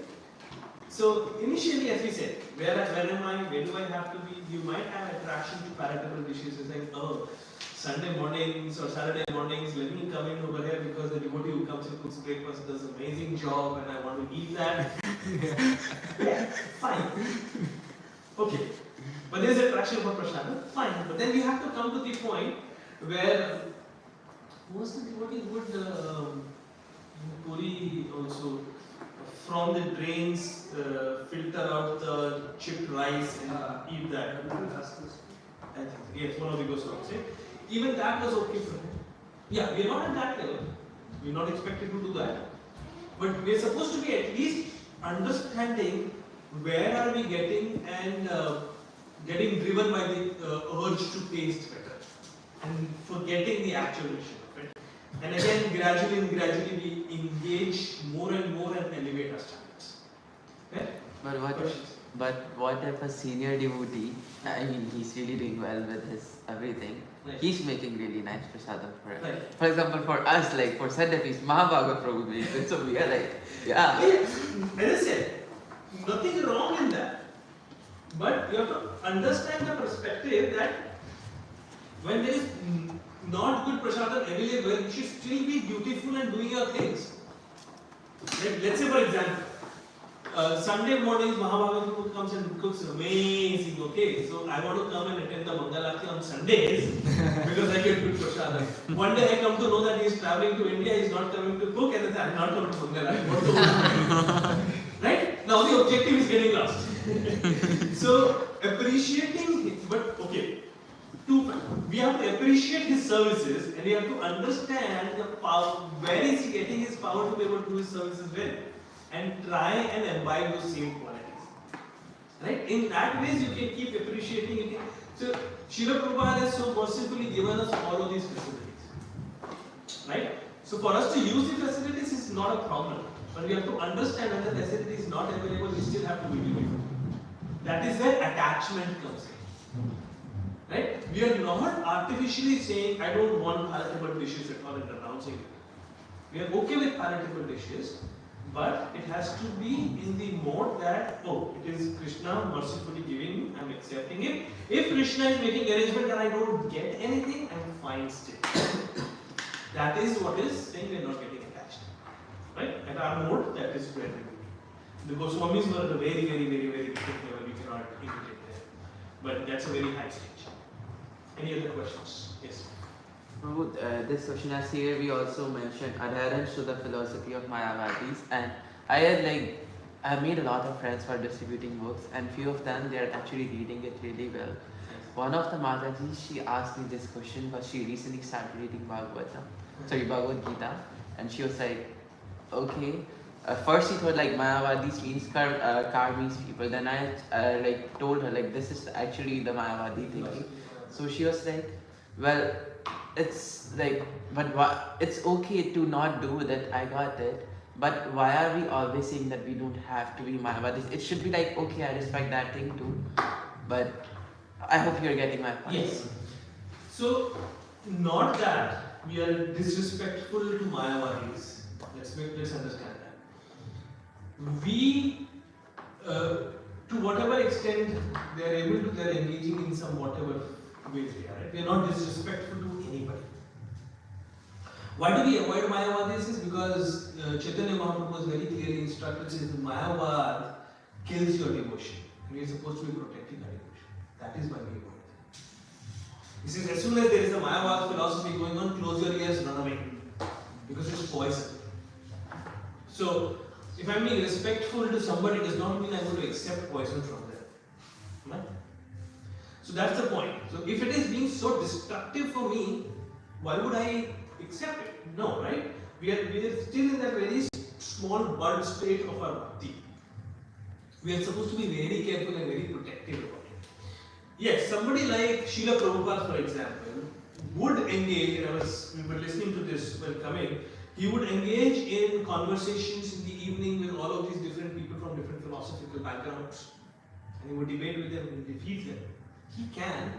So initially, as we said, where am I? Where do I have to be? You might have attraction to palatable dishes. It's like, oh, Sunday mornings or Saturday mornings, let me come in over here because the devotee who comes and cooks breakfast does an amazing job and I want to eat that. Yeah, fine. Okay. But there is attraction for prasadam, fine. But then we have to come to the point where most of the devotee would Puri also from the drains filter out the chipped rice and eat that. I think yes, one of the Goswamis. Even that was okay for him. Yeah, we are not at that level. We are not expected to do that. But we are supposed to be at least understanding where are we getting and getting driven by the urge to taste better and forgetting the actual mission of it. And again, gradually we engage more and more and elevate our standards. Okay? But what if a senior devotee, I mean, he's really doing well with his everything, Right. he's making really nice prasadam for it. Right. For example, for us, like for Sunday feast, Mahabhagat Prabhu makes it, so we are like, yeah. As I said, nothing wrong in that. But you have to understand the perspective that when there is not good prasadam available, you should still be beautiful and doing your things. Let's say, for example, Sunday mornings, Mahabhagat comes and cooks amazing, okay? So I want to come and attend the Mangalarti on Sundays because I get good prasadam. One day I come to know that he is traveling to India, he is not coming to cook, and I am not coming to Mangalarti. Right? Now the objective is getting lost. So appreciating, but okay, we have to appreciate his services and we have to understand the power, where is he getting his power to be able to do his services well, and try and imbibe those same qualities. Right? In that ways you can keep appreciating it. So Srila Prabhupada has so mercifully given us all of these facilities. Right? So for us to use the facilities is not a problem. But we have to understand when the facility is not available, we still have to be doing it. That is where attachment comes in. Right? We are not artificially saying, I don't want palatable dishes at all and announcing it. We are okay with palatable dishes, but it has to be in the mode that, oh, it is Krishna mercifully giving, I'm accepting it. If Krishna is making arrangement and I don't get anything, I'm fine still. That is what is saying we are not getting attached. Right? At our mode, that is where we will be. The Goswamis were at a very, very, very, very different level. We cannot imitate there. But that's a very high stage. Any other questions? Yes. Prabhu, this question as here we also mentioned adherence to the philosophy of Mayavadis, and I have made a lot of friends for distributing books, and few of them they are actually reading it really well. One of the Mataji, she asked me this question because she recently started reading Bhagavad Gita, and she was like, okay. First she thought like Mayavadis means car means people. Then I told her like this is actually the Mayavadi thinking. So she was like, well, it's like, but it's okay to not do that. I got it. But why are we always saying that we don't have to be Mayavadis? It should be like, okay, I respect that thing too. But I hope you're getting my point. Yes. So, not that we are disrespectful to Mayavadis. Let's understand that. We, to whatever extent they are able to, they are engaging in some whatever way they are. Right? We are not disrespectful to anybody. Why do we avoid Mayavadis? Is because Chaitanya Mahaprabhu was very clearly instructed, says Mayavad kills your devotion. And we are supposed to be protecting our devotion. That is why we avoid them. He says, as soon as there is a Mayavad philosophy going on, close your ears, run away. Because it's poison. So, if I'm being respectful to somebody, does not mean I'm going to accept poison from them. Right? So that's the point. So if it is being so destructive for me, why would I accept it? No, right? We are still in that very small bud state of our bhakti. We are supposed to be very careful and very protective about it. Yes, somebody like Srila Prabhupada, for example, would engage, and we were listening to this when coming, he would engage in conversations in the evening with all of these different people from different philosophical backgrounds. And he would debate with them and defeat them. He can,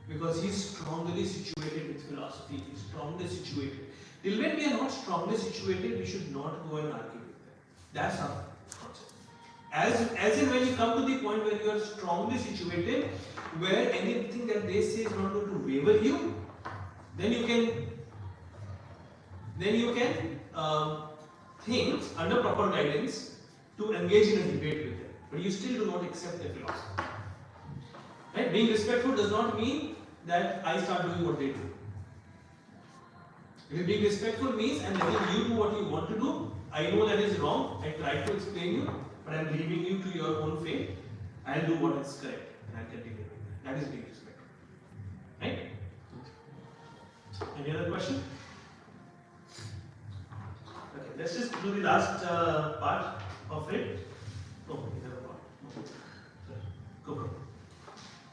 because he is strongly situated with philosophy, he is strongly situated. Till when we are not strongly situated, we should not go and argue with them. That's our concept. As in when you come to the point where you are strongly situated, where anything that they say is not going to waver you, then you can think under proper guidance to engage in a debate with them. But you still do not accept their philosophy. Right? Being respectful does not mean that I start doing what they do. If being respectful means I'm letting you do what you want to do, I know that is wrong, I try to explain you, but I'm leaving you to your own fate. I'll do what is correct and I'll continue with that. That is being respectful. Right? Any other question? Okay, let's just do the last part of it. Oh, we have a part. Go.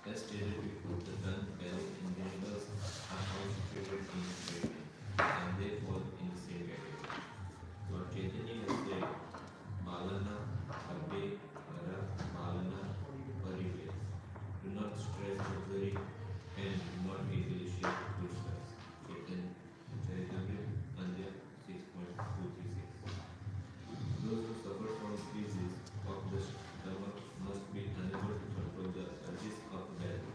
As stated before, the term belly engenders are all situated in the and they fall in the same category. Lord Chaitanya has said, Balana, Abbe, Para, Balana, Parives. Do not stress luxury and do not easily share foodstuffs. Chaitanya, Charitamrita, Andhya 6.236. Those who suffer from disease of the stomach must be unable to control the urges of the belly.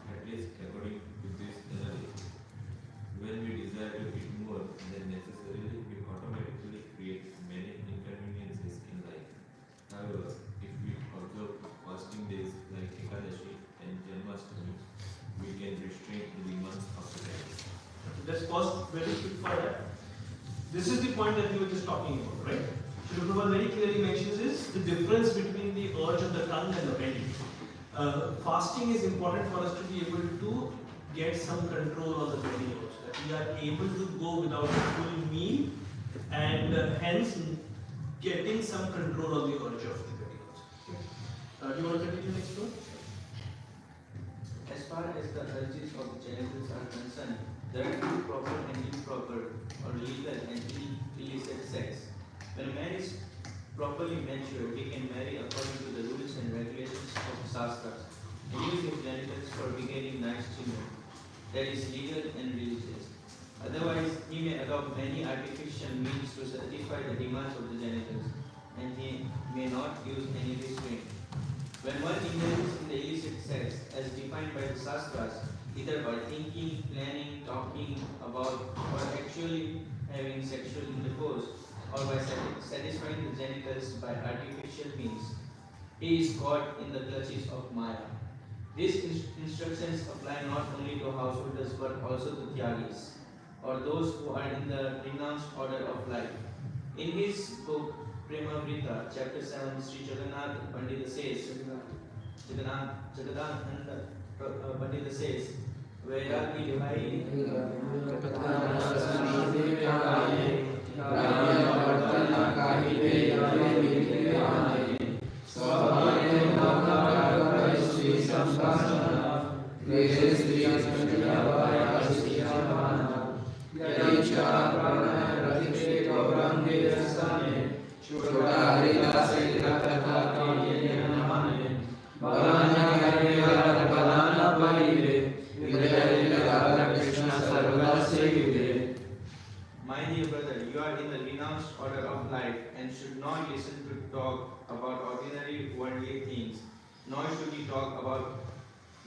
At least according to this analysis, when we desire to eat more than necessarily, we automatically create many inconveniences in life. However, if we observe fasting days like Ekadashi and Janmashtami, we can restrain the demands of the belly. Let's pause very quick for that. This is the point that we were just talking about, right? Srila Prabhupada very clearly mentions is the difference between the urge of the tongue and the belly. Fasting is important for us to be able to get some control on the belly also. That we are able to go without a full meal and hence getting some control on the urge of the belly also. Do you want to continue next one? As far as the urges of the genitals are concerned, there are two proper and improper or legal and illicit sex. When a man is properly matured, he can marry according to the rules and regulations of Shastras and use his genitals for begetting nice children. That is legal and religious. Otherwise, he may adopt many artificial means to satisfy the demands of the genitals, and he may not use any restraint. When one indulges in the illicit sex, as defined by the Shastras, either by thinking, planning, talking about, or actually having sexual intercourse, or by satisfying the genitals by artificial means, he is caught in the clutches of Maya. These instructions apply not only to householders but also to Tyagis, or those who are in the renounced order of life. In his book Premavrita, chapter 7, Sri Jagannath Pandita says, Jagadananda Pandita says, Vairagi Vai My dear brother, you are in the renounced order of life and should not listen to talk about ordinary worldly things, nor should you talk about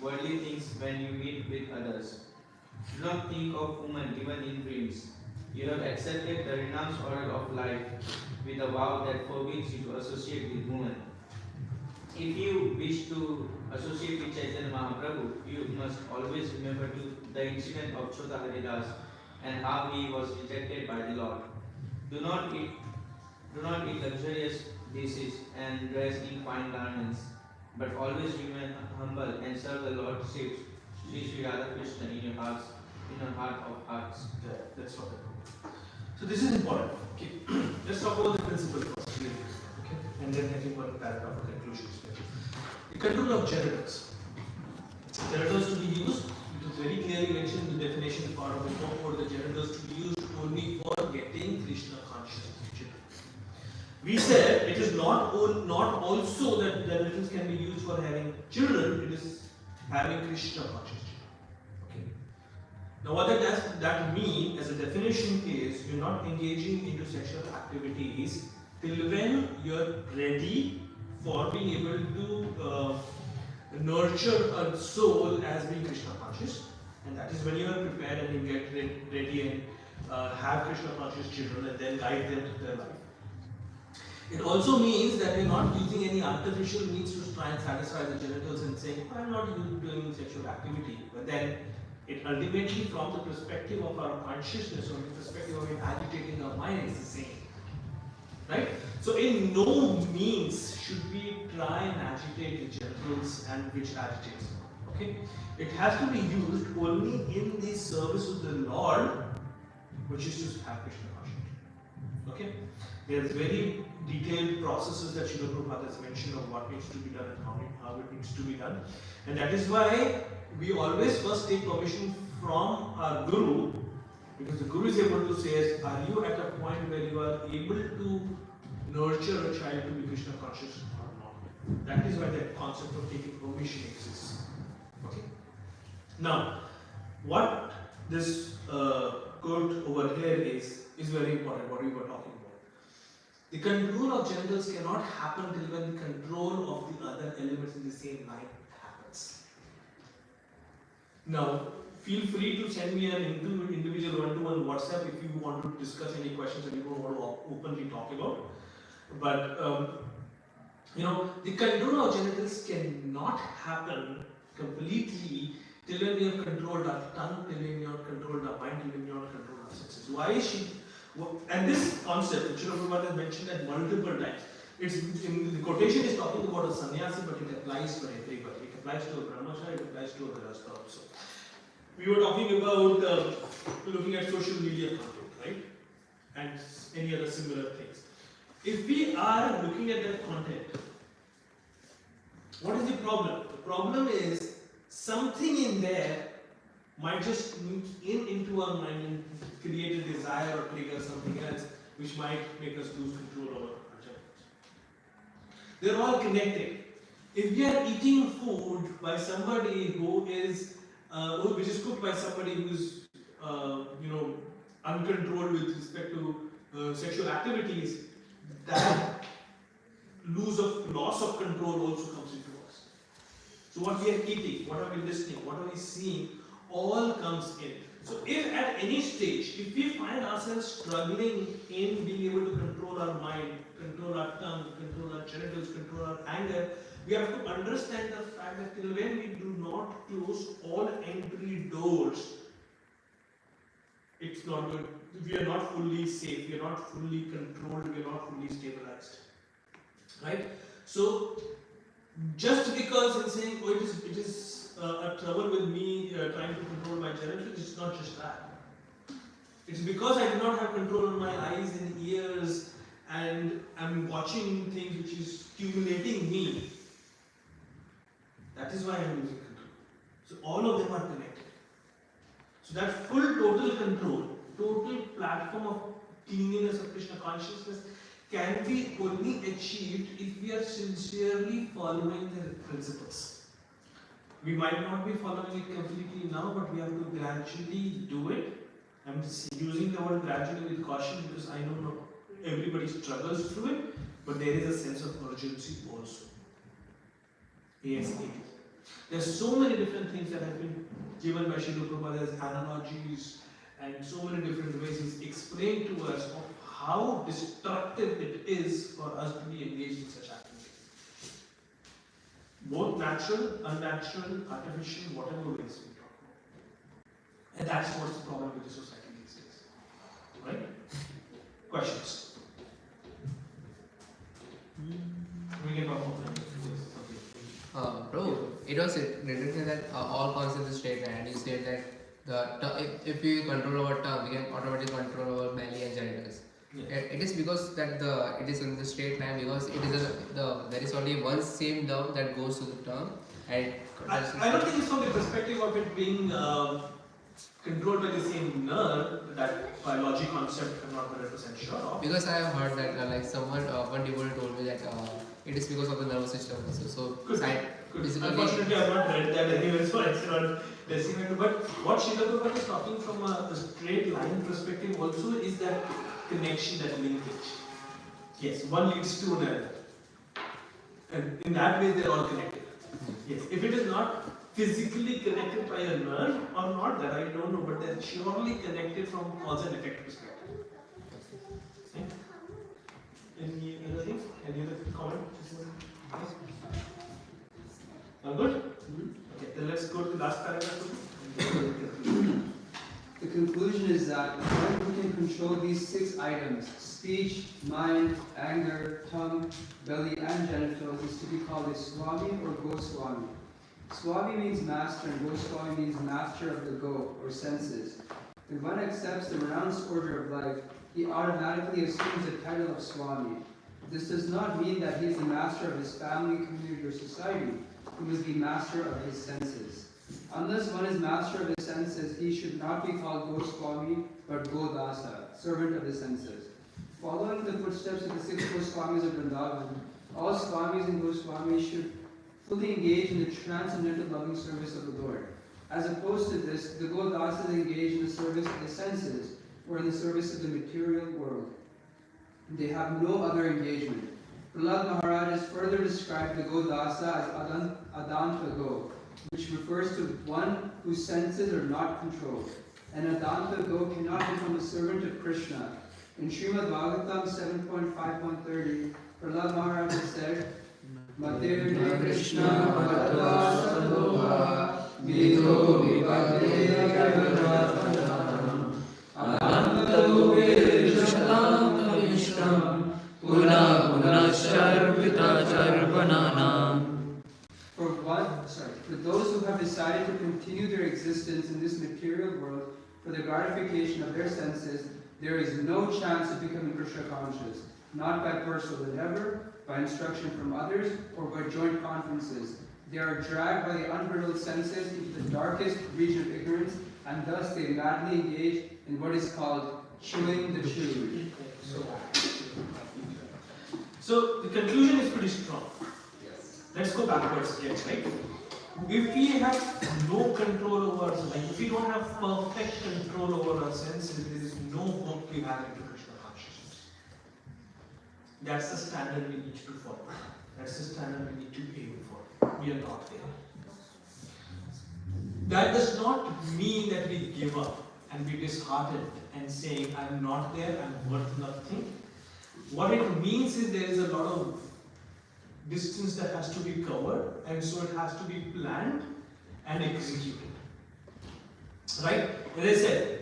worldly things when you meet with others. Do not think of women even in dreams. You have accepted the renounced order of life with a vow that forbids you to associate with women. If you wish to associate with Chaitanya Mahaprabhu, you must always remember the incident of Chota Haridas and how he was rejected by the Lord. Do not eat luxurious dishes and dress in fine garments, but always remain humble and serve the Lord Sri Sri Radha Krishna in your heart of hearts. That's what I know. So this is important. Okay. Let's talk about the principle first. Okay. And then I think one paragraph of conclusions. The control of genitals. Genitals to be used, it is very clearly mentioned in the definition part of the book for the genitals to be used only for getting Krishna consciousness. We said it is not also that the genitals can be used for having children, it is having Krishna consciousness. Okay. Now what that mean as a definition is you're not engaging into sexual activities till when you're ready for being able to nurture a soul as being Krishna conscious, and that is when you are prepared and you get ready and have Krishna conscious children and then guide them to their life. It also means that we're not using any artificial means to try and satisfy the genitals and saying, I'm not doing sexual activity, but then it ultimately from the perspective of our consciousness, from the perspective of it agitating our mind, is the same. Right? So in no means should we try and agitate the genitals and which agitates them. Okay? It has to be used only in the service of the Lord, which is to have Krishna consciousness. Okay? There's very detailed processes that Srila Prabhupada has mentioned of what needs to be done and how it needs to be done. And that is why we always first take permission from our Guru, because the Guru is able to say, are you at a point where you are able to nurture a child to be Krishna conscious or not? That is why that concept of taking permission exists. Okay. Now, what this quote over here is very important, what we were talking about. The control of genitals cannot happen till when the control of the other elements in the same line happens. Now, feel free to send me an individual one-to-one WhatsApp if you want to discuss any questions that you don't want to openly talk about. But the control of genitals cannot happen completely till when we have controlled our tongue, till when we have controlled our mind, till when we have controlled our senses. Why is she? And this concept, which Srila Prabhupada has mentioned that multiple times. It's in the quotation is talking about a sannyasi, but it applies for everybody. It applies to a brahmachari, it applies to a grihastha also. We were talking about looking at social media content, right? And any other similar things. If we are looking at that content, what is the problem? The problem is something in there might just sneak into our mind and create a desire or trigger something else which might make us lose control over our genitals. They're all connected. If we are eating food by somebody who is which is cooked by somebody who is uncontrolled with respect to sexual activities, that loss of control also comes into us. So what we are eating, what are we listening, what are we seeing, all comes in. So if at any stage, if we find ourselves struggling in being able to control our mind, control our tongue, control our genitals, control our anger, we have to understand the fact that till when we do not close all entry doors, it's not good. We are not fully safe, we are not fully controlled, we are not fully stabilized. Right? So, just because in saying, oh, it is a trouble with me trying to control my genitals, it's not just that. It's because I do not have control on my eyes and ears, and I'm watching things which is stimulating me. That is why I'm losing control. So all of them are connected. So that full total control, total platform of cleanliness of Krishna consciousness can be only achieved if we are sincerely following the principles. We might not be following it completely now, but we have to gradually do it. I'm using the word gradually with caution because I know everybody struggles through it, but there is a sense of urgency also. ASAP. There are so many different things that have been given by Srila Prabhupada as analogies, and so many different ways he's explained to us of how destructive it is for us to be engaged in such activities. Both natural, unnatural, artificial, whatever ways we talk about. And that's what's the problem with the society these days. Right? Questions? We can talk about that. Bro, it was written that all concepts is straight line, and you said that if we control our tongue, we can automatically control our belly and genitals. Yes. It is because that it is in the straight line because it is there is only one same nerve that goes to the tongue, and I don't think it's from the perspective of it being controlled by the same nerve, that biology concept I'm not 100% sure of. because I have heard that like someone one devotee told me that it is because of the nervous system also. So Could basically, unfortunately, I've not read that anyway, so I cannot decimate. But what Srila Prabhupada is talking from a straight line perspective also is that connection, that linkage. Yes, one leads to another. And in that way, they're all connected. Yes, if it is not physically connected by a nerve or not, that I don't know, but they're surely connected from cause and effect perspective. Okay. Any other things? Any other comment? All good? Okay, then let's go to the last paragraph. The conclusion is that one who can control these 6 items, speech, mind, anger, tongue, belly, and genitals, is to be called a Swami or Goswami. Swami means master and Goswami means master of the go, or senses. When one accepts the renounced order of life, he automatically assumes the title of Swami. This does not mean that he is the master of his family, community, or society. He must be master of his senses. Unless one is master of his senses, he should not be called Goswami, but Godasa, servant of the senses. Following the footsteps of the 6 Goswamis of Vrindavan, all Swamis and Goswamis should fully engage in the transcendental loving service of the Lord. As opposed to this, the Godasas engage in the service of the senses, or in the service of the material world. They have no other engagement. Prahlad Maharaj has further described the Godasa as Adanta Go, which refers to one whose senses are not controlled. An Adanta Go cannot become a servant of Krishna. In Srimad Bhagavatam 7.5.30, Prahlad Maharaj has said, Matirne Krishna Bhagavata Sadhoha Vidho Vipade Karvanatana Adanta Goge Vishlam Kavishtam Puna Puna Charvita Charvanana. For those who have decided to continue their existence in this material world for the gratification of their senses, there is no chance of becoming Krishna conscious, not by personal endeavor, by instruction from others, or by joint conferences. They are dragged by the unbridled senses into the darkest region of ignorance, and thus they madly engage in what is called chewing the chewed. So the conclusion is pretty strong. Let's go backwards again, right? If we have no control over, like if we don't have perfect control over our senses, there is no hope we have into Krishna consciousness. That's the standard we need to follow. That's the standard we need to aim for. We are not there. That does not mean that we give up and be disheartened and saying, I'm not there, I'm worth nothing. What it means is there is a lot of distance that has to be covered, and so it has to be planned and executed. Right? As I said,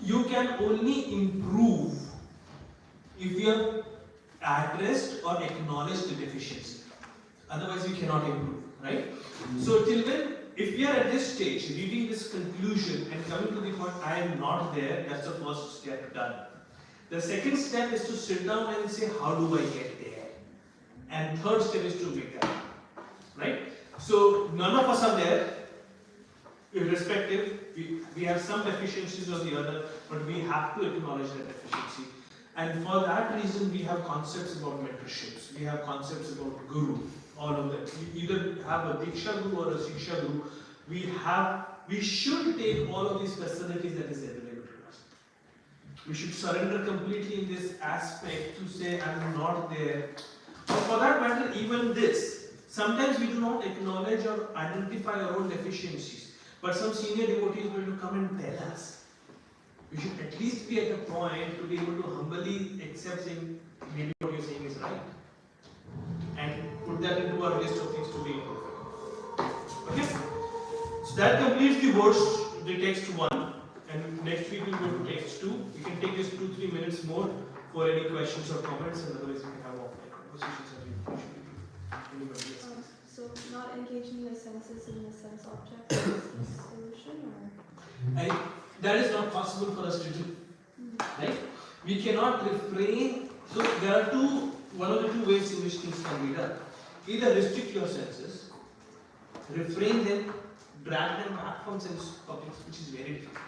you can only improve if you have addressed or acknowledged the deficiency. Otherwise, you cannot improve. Right? So, till when, if we are at this stage, reading this conclusion and coming to the point, I am not there, that's the first step done. The second step is to sit down and say, how do I get there? And third step is to make that. Right? So, none of us are there, irrespective. We have some deficiencies or the other, but we have to acknowledge that deficiency. And for that reason, we have concepts about mentorships. We have concepts about guru. All of that. We either have a Diksha Guru or a Shiksha Guru. We should take all of these facilities that is available to us. We should surrender completely in this aspect to say, I'm not there. Or for that matter, even this. Sometimes we do not acknowledge or identify our own deficiencies. But some senior devotee is going to come and tell us. We should at least be at a point to be able to humbly accept saying, maybe what you're saying is right. And put that into our list of things to be improved. Okay? So that completes the text 1. And next week we'll go to text 2. We can take just 2-3 minutes more for any questions or comments, and otherwise we can have offline conversations as we usually do. Anybody else? So not engaging the senses in the sense object is the solution, or? That is not possible for us to do. Right? We cannot refrain. So there are one of the two ways in which things can be done. Either restrict your senses, refrain them, drag them back from sense objects, which is very difficult.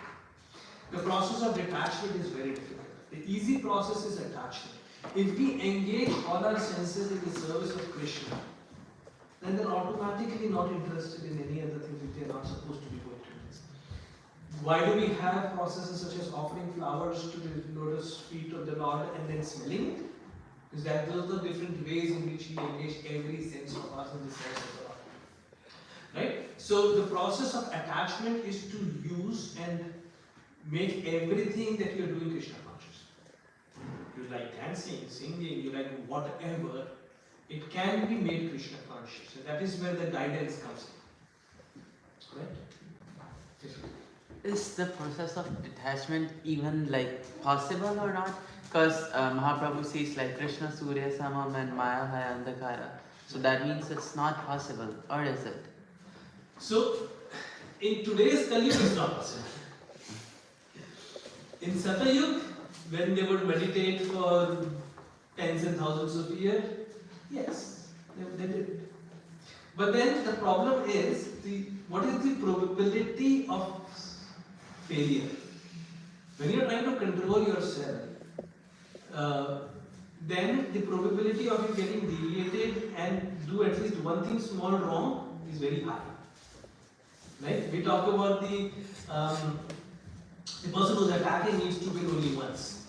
The process of detachment is very difficult. The easy process is attachment. If we engage all our senses in the service of Krishna, then they're automatically not interested in any other things if they're not supposed to be going to this. Why do we have processes such as offering flowers to the lotus feet of the Lord and then smelling it? Because those are different ways in which we engage every sense of us in the sense of the Lord. Right? So the process of attachment is to use and make everything that you're doing Krishna conscious. You like dancing, singing, you like whatever, it can be made Krishna conscious. So that is where the guidance comes in. Right? Yes. Is the process of detachment even like possible or not? Because Mahaprabhu says like Krishna Surya Samam and Maya Hai Andhakara. So that means it's not possible, or is it? So in today's Kali Yuga it's not possible. In Satyayug, when they would meditate for tens and thousands of years, yes, they did. But then the problem is, what is the probability of failure? When you are trying to control yourself, then the probability of you getting deviated and do at least one thing small wrong is very high. Right? We talk about the person who's attacking needs to win only once.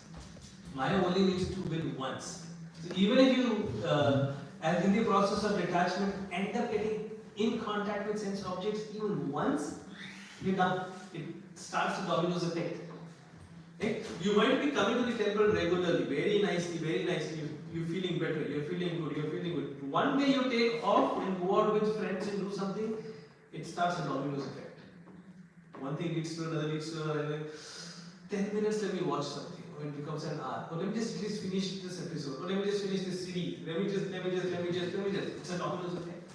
Maya only needs to win once. So even if you, as in the process of detachment, end up getting in contact with sense objects even once, you're done. It starts to dominoes effect. Right? You might be coming to the temple regularly, very nicely, you're feeling better, you're feeling good. One day you take off and go out with friends and do something, it starts a dominoes effect. One thing leads to another, leads to another. 10 minutes, let me watch something. Or it becomes an hour. Or let me just finish this episode. Or let me just finish this series. Let me just. It's a dominoes effect.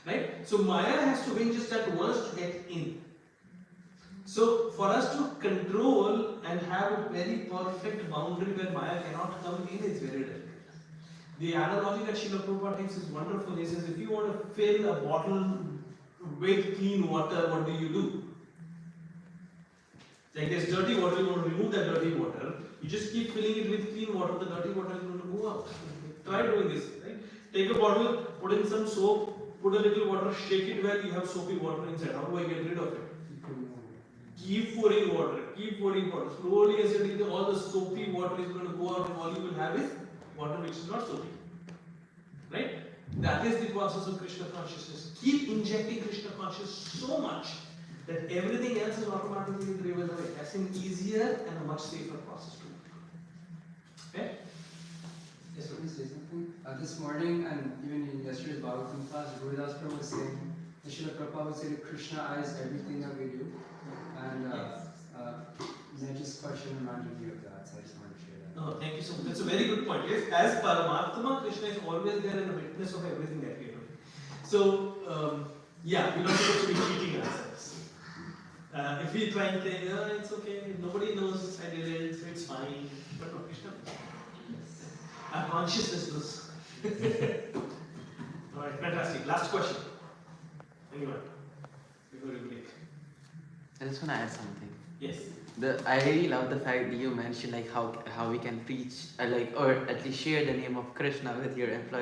Right? So Maya has to win just that once to get in. So for us to control and have a very perfect boundary where Maya cannot come in is very difficult. The analogy that Srila Prabhupada takes is wonderful. He says, if you want to fill a bottle with clean water, what do? Like there's dirty water, you want to remove that dirty water. You just keep filling it with clean water, the dirty water is going to go out. Try doing this, right? Take a bottle, put in some soap, put a little water, shake it well, you have soapy water inside. How do I get rid of it? Keep pouring water, keep pouring water. Slowly and steadily, all the soapy water is going to go out, and all you will have is water which is not soapy. Right? That is the process of Krishna consciousness. Keep injecting Krishna consciousness so much that everything else is automatically driven away. That's an easier and a much safer process to do. Okay? Yes, sir. Let me say something. This morning and even in yesterday's Bhagavatam class, Gurudas Prabhu was saying that Srila Prabhupada would say that Krishna is everything that we do. And I just question reminded me of that, so I just wanted to share that. Oh, thank you so much. That's a very good point. Yes, as Paramatma, Krishna is always there and a witness of everything that we are doing. So, yeah, we're not supposed to be cheating ourselves. If we try and say, oh, it's okay, nobody knows I did it, so it's fine. But no, Krishna. Our consciousness knows. Alright, fantastic. Last question. Anyone? Before we break. I just want to add something. Yes. I really love the fact that you mentioned like how we can preach or at least share the name of Krishna with your employees.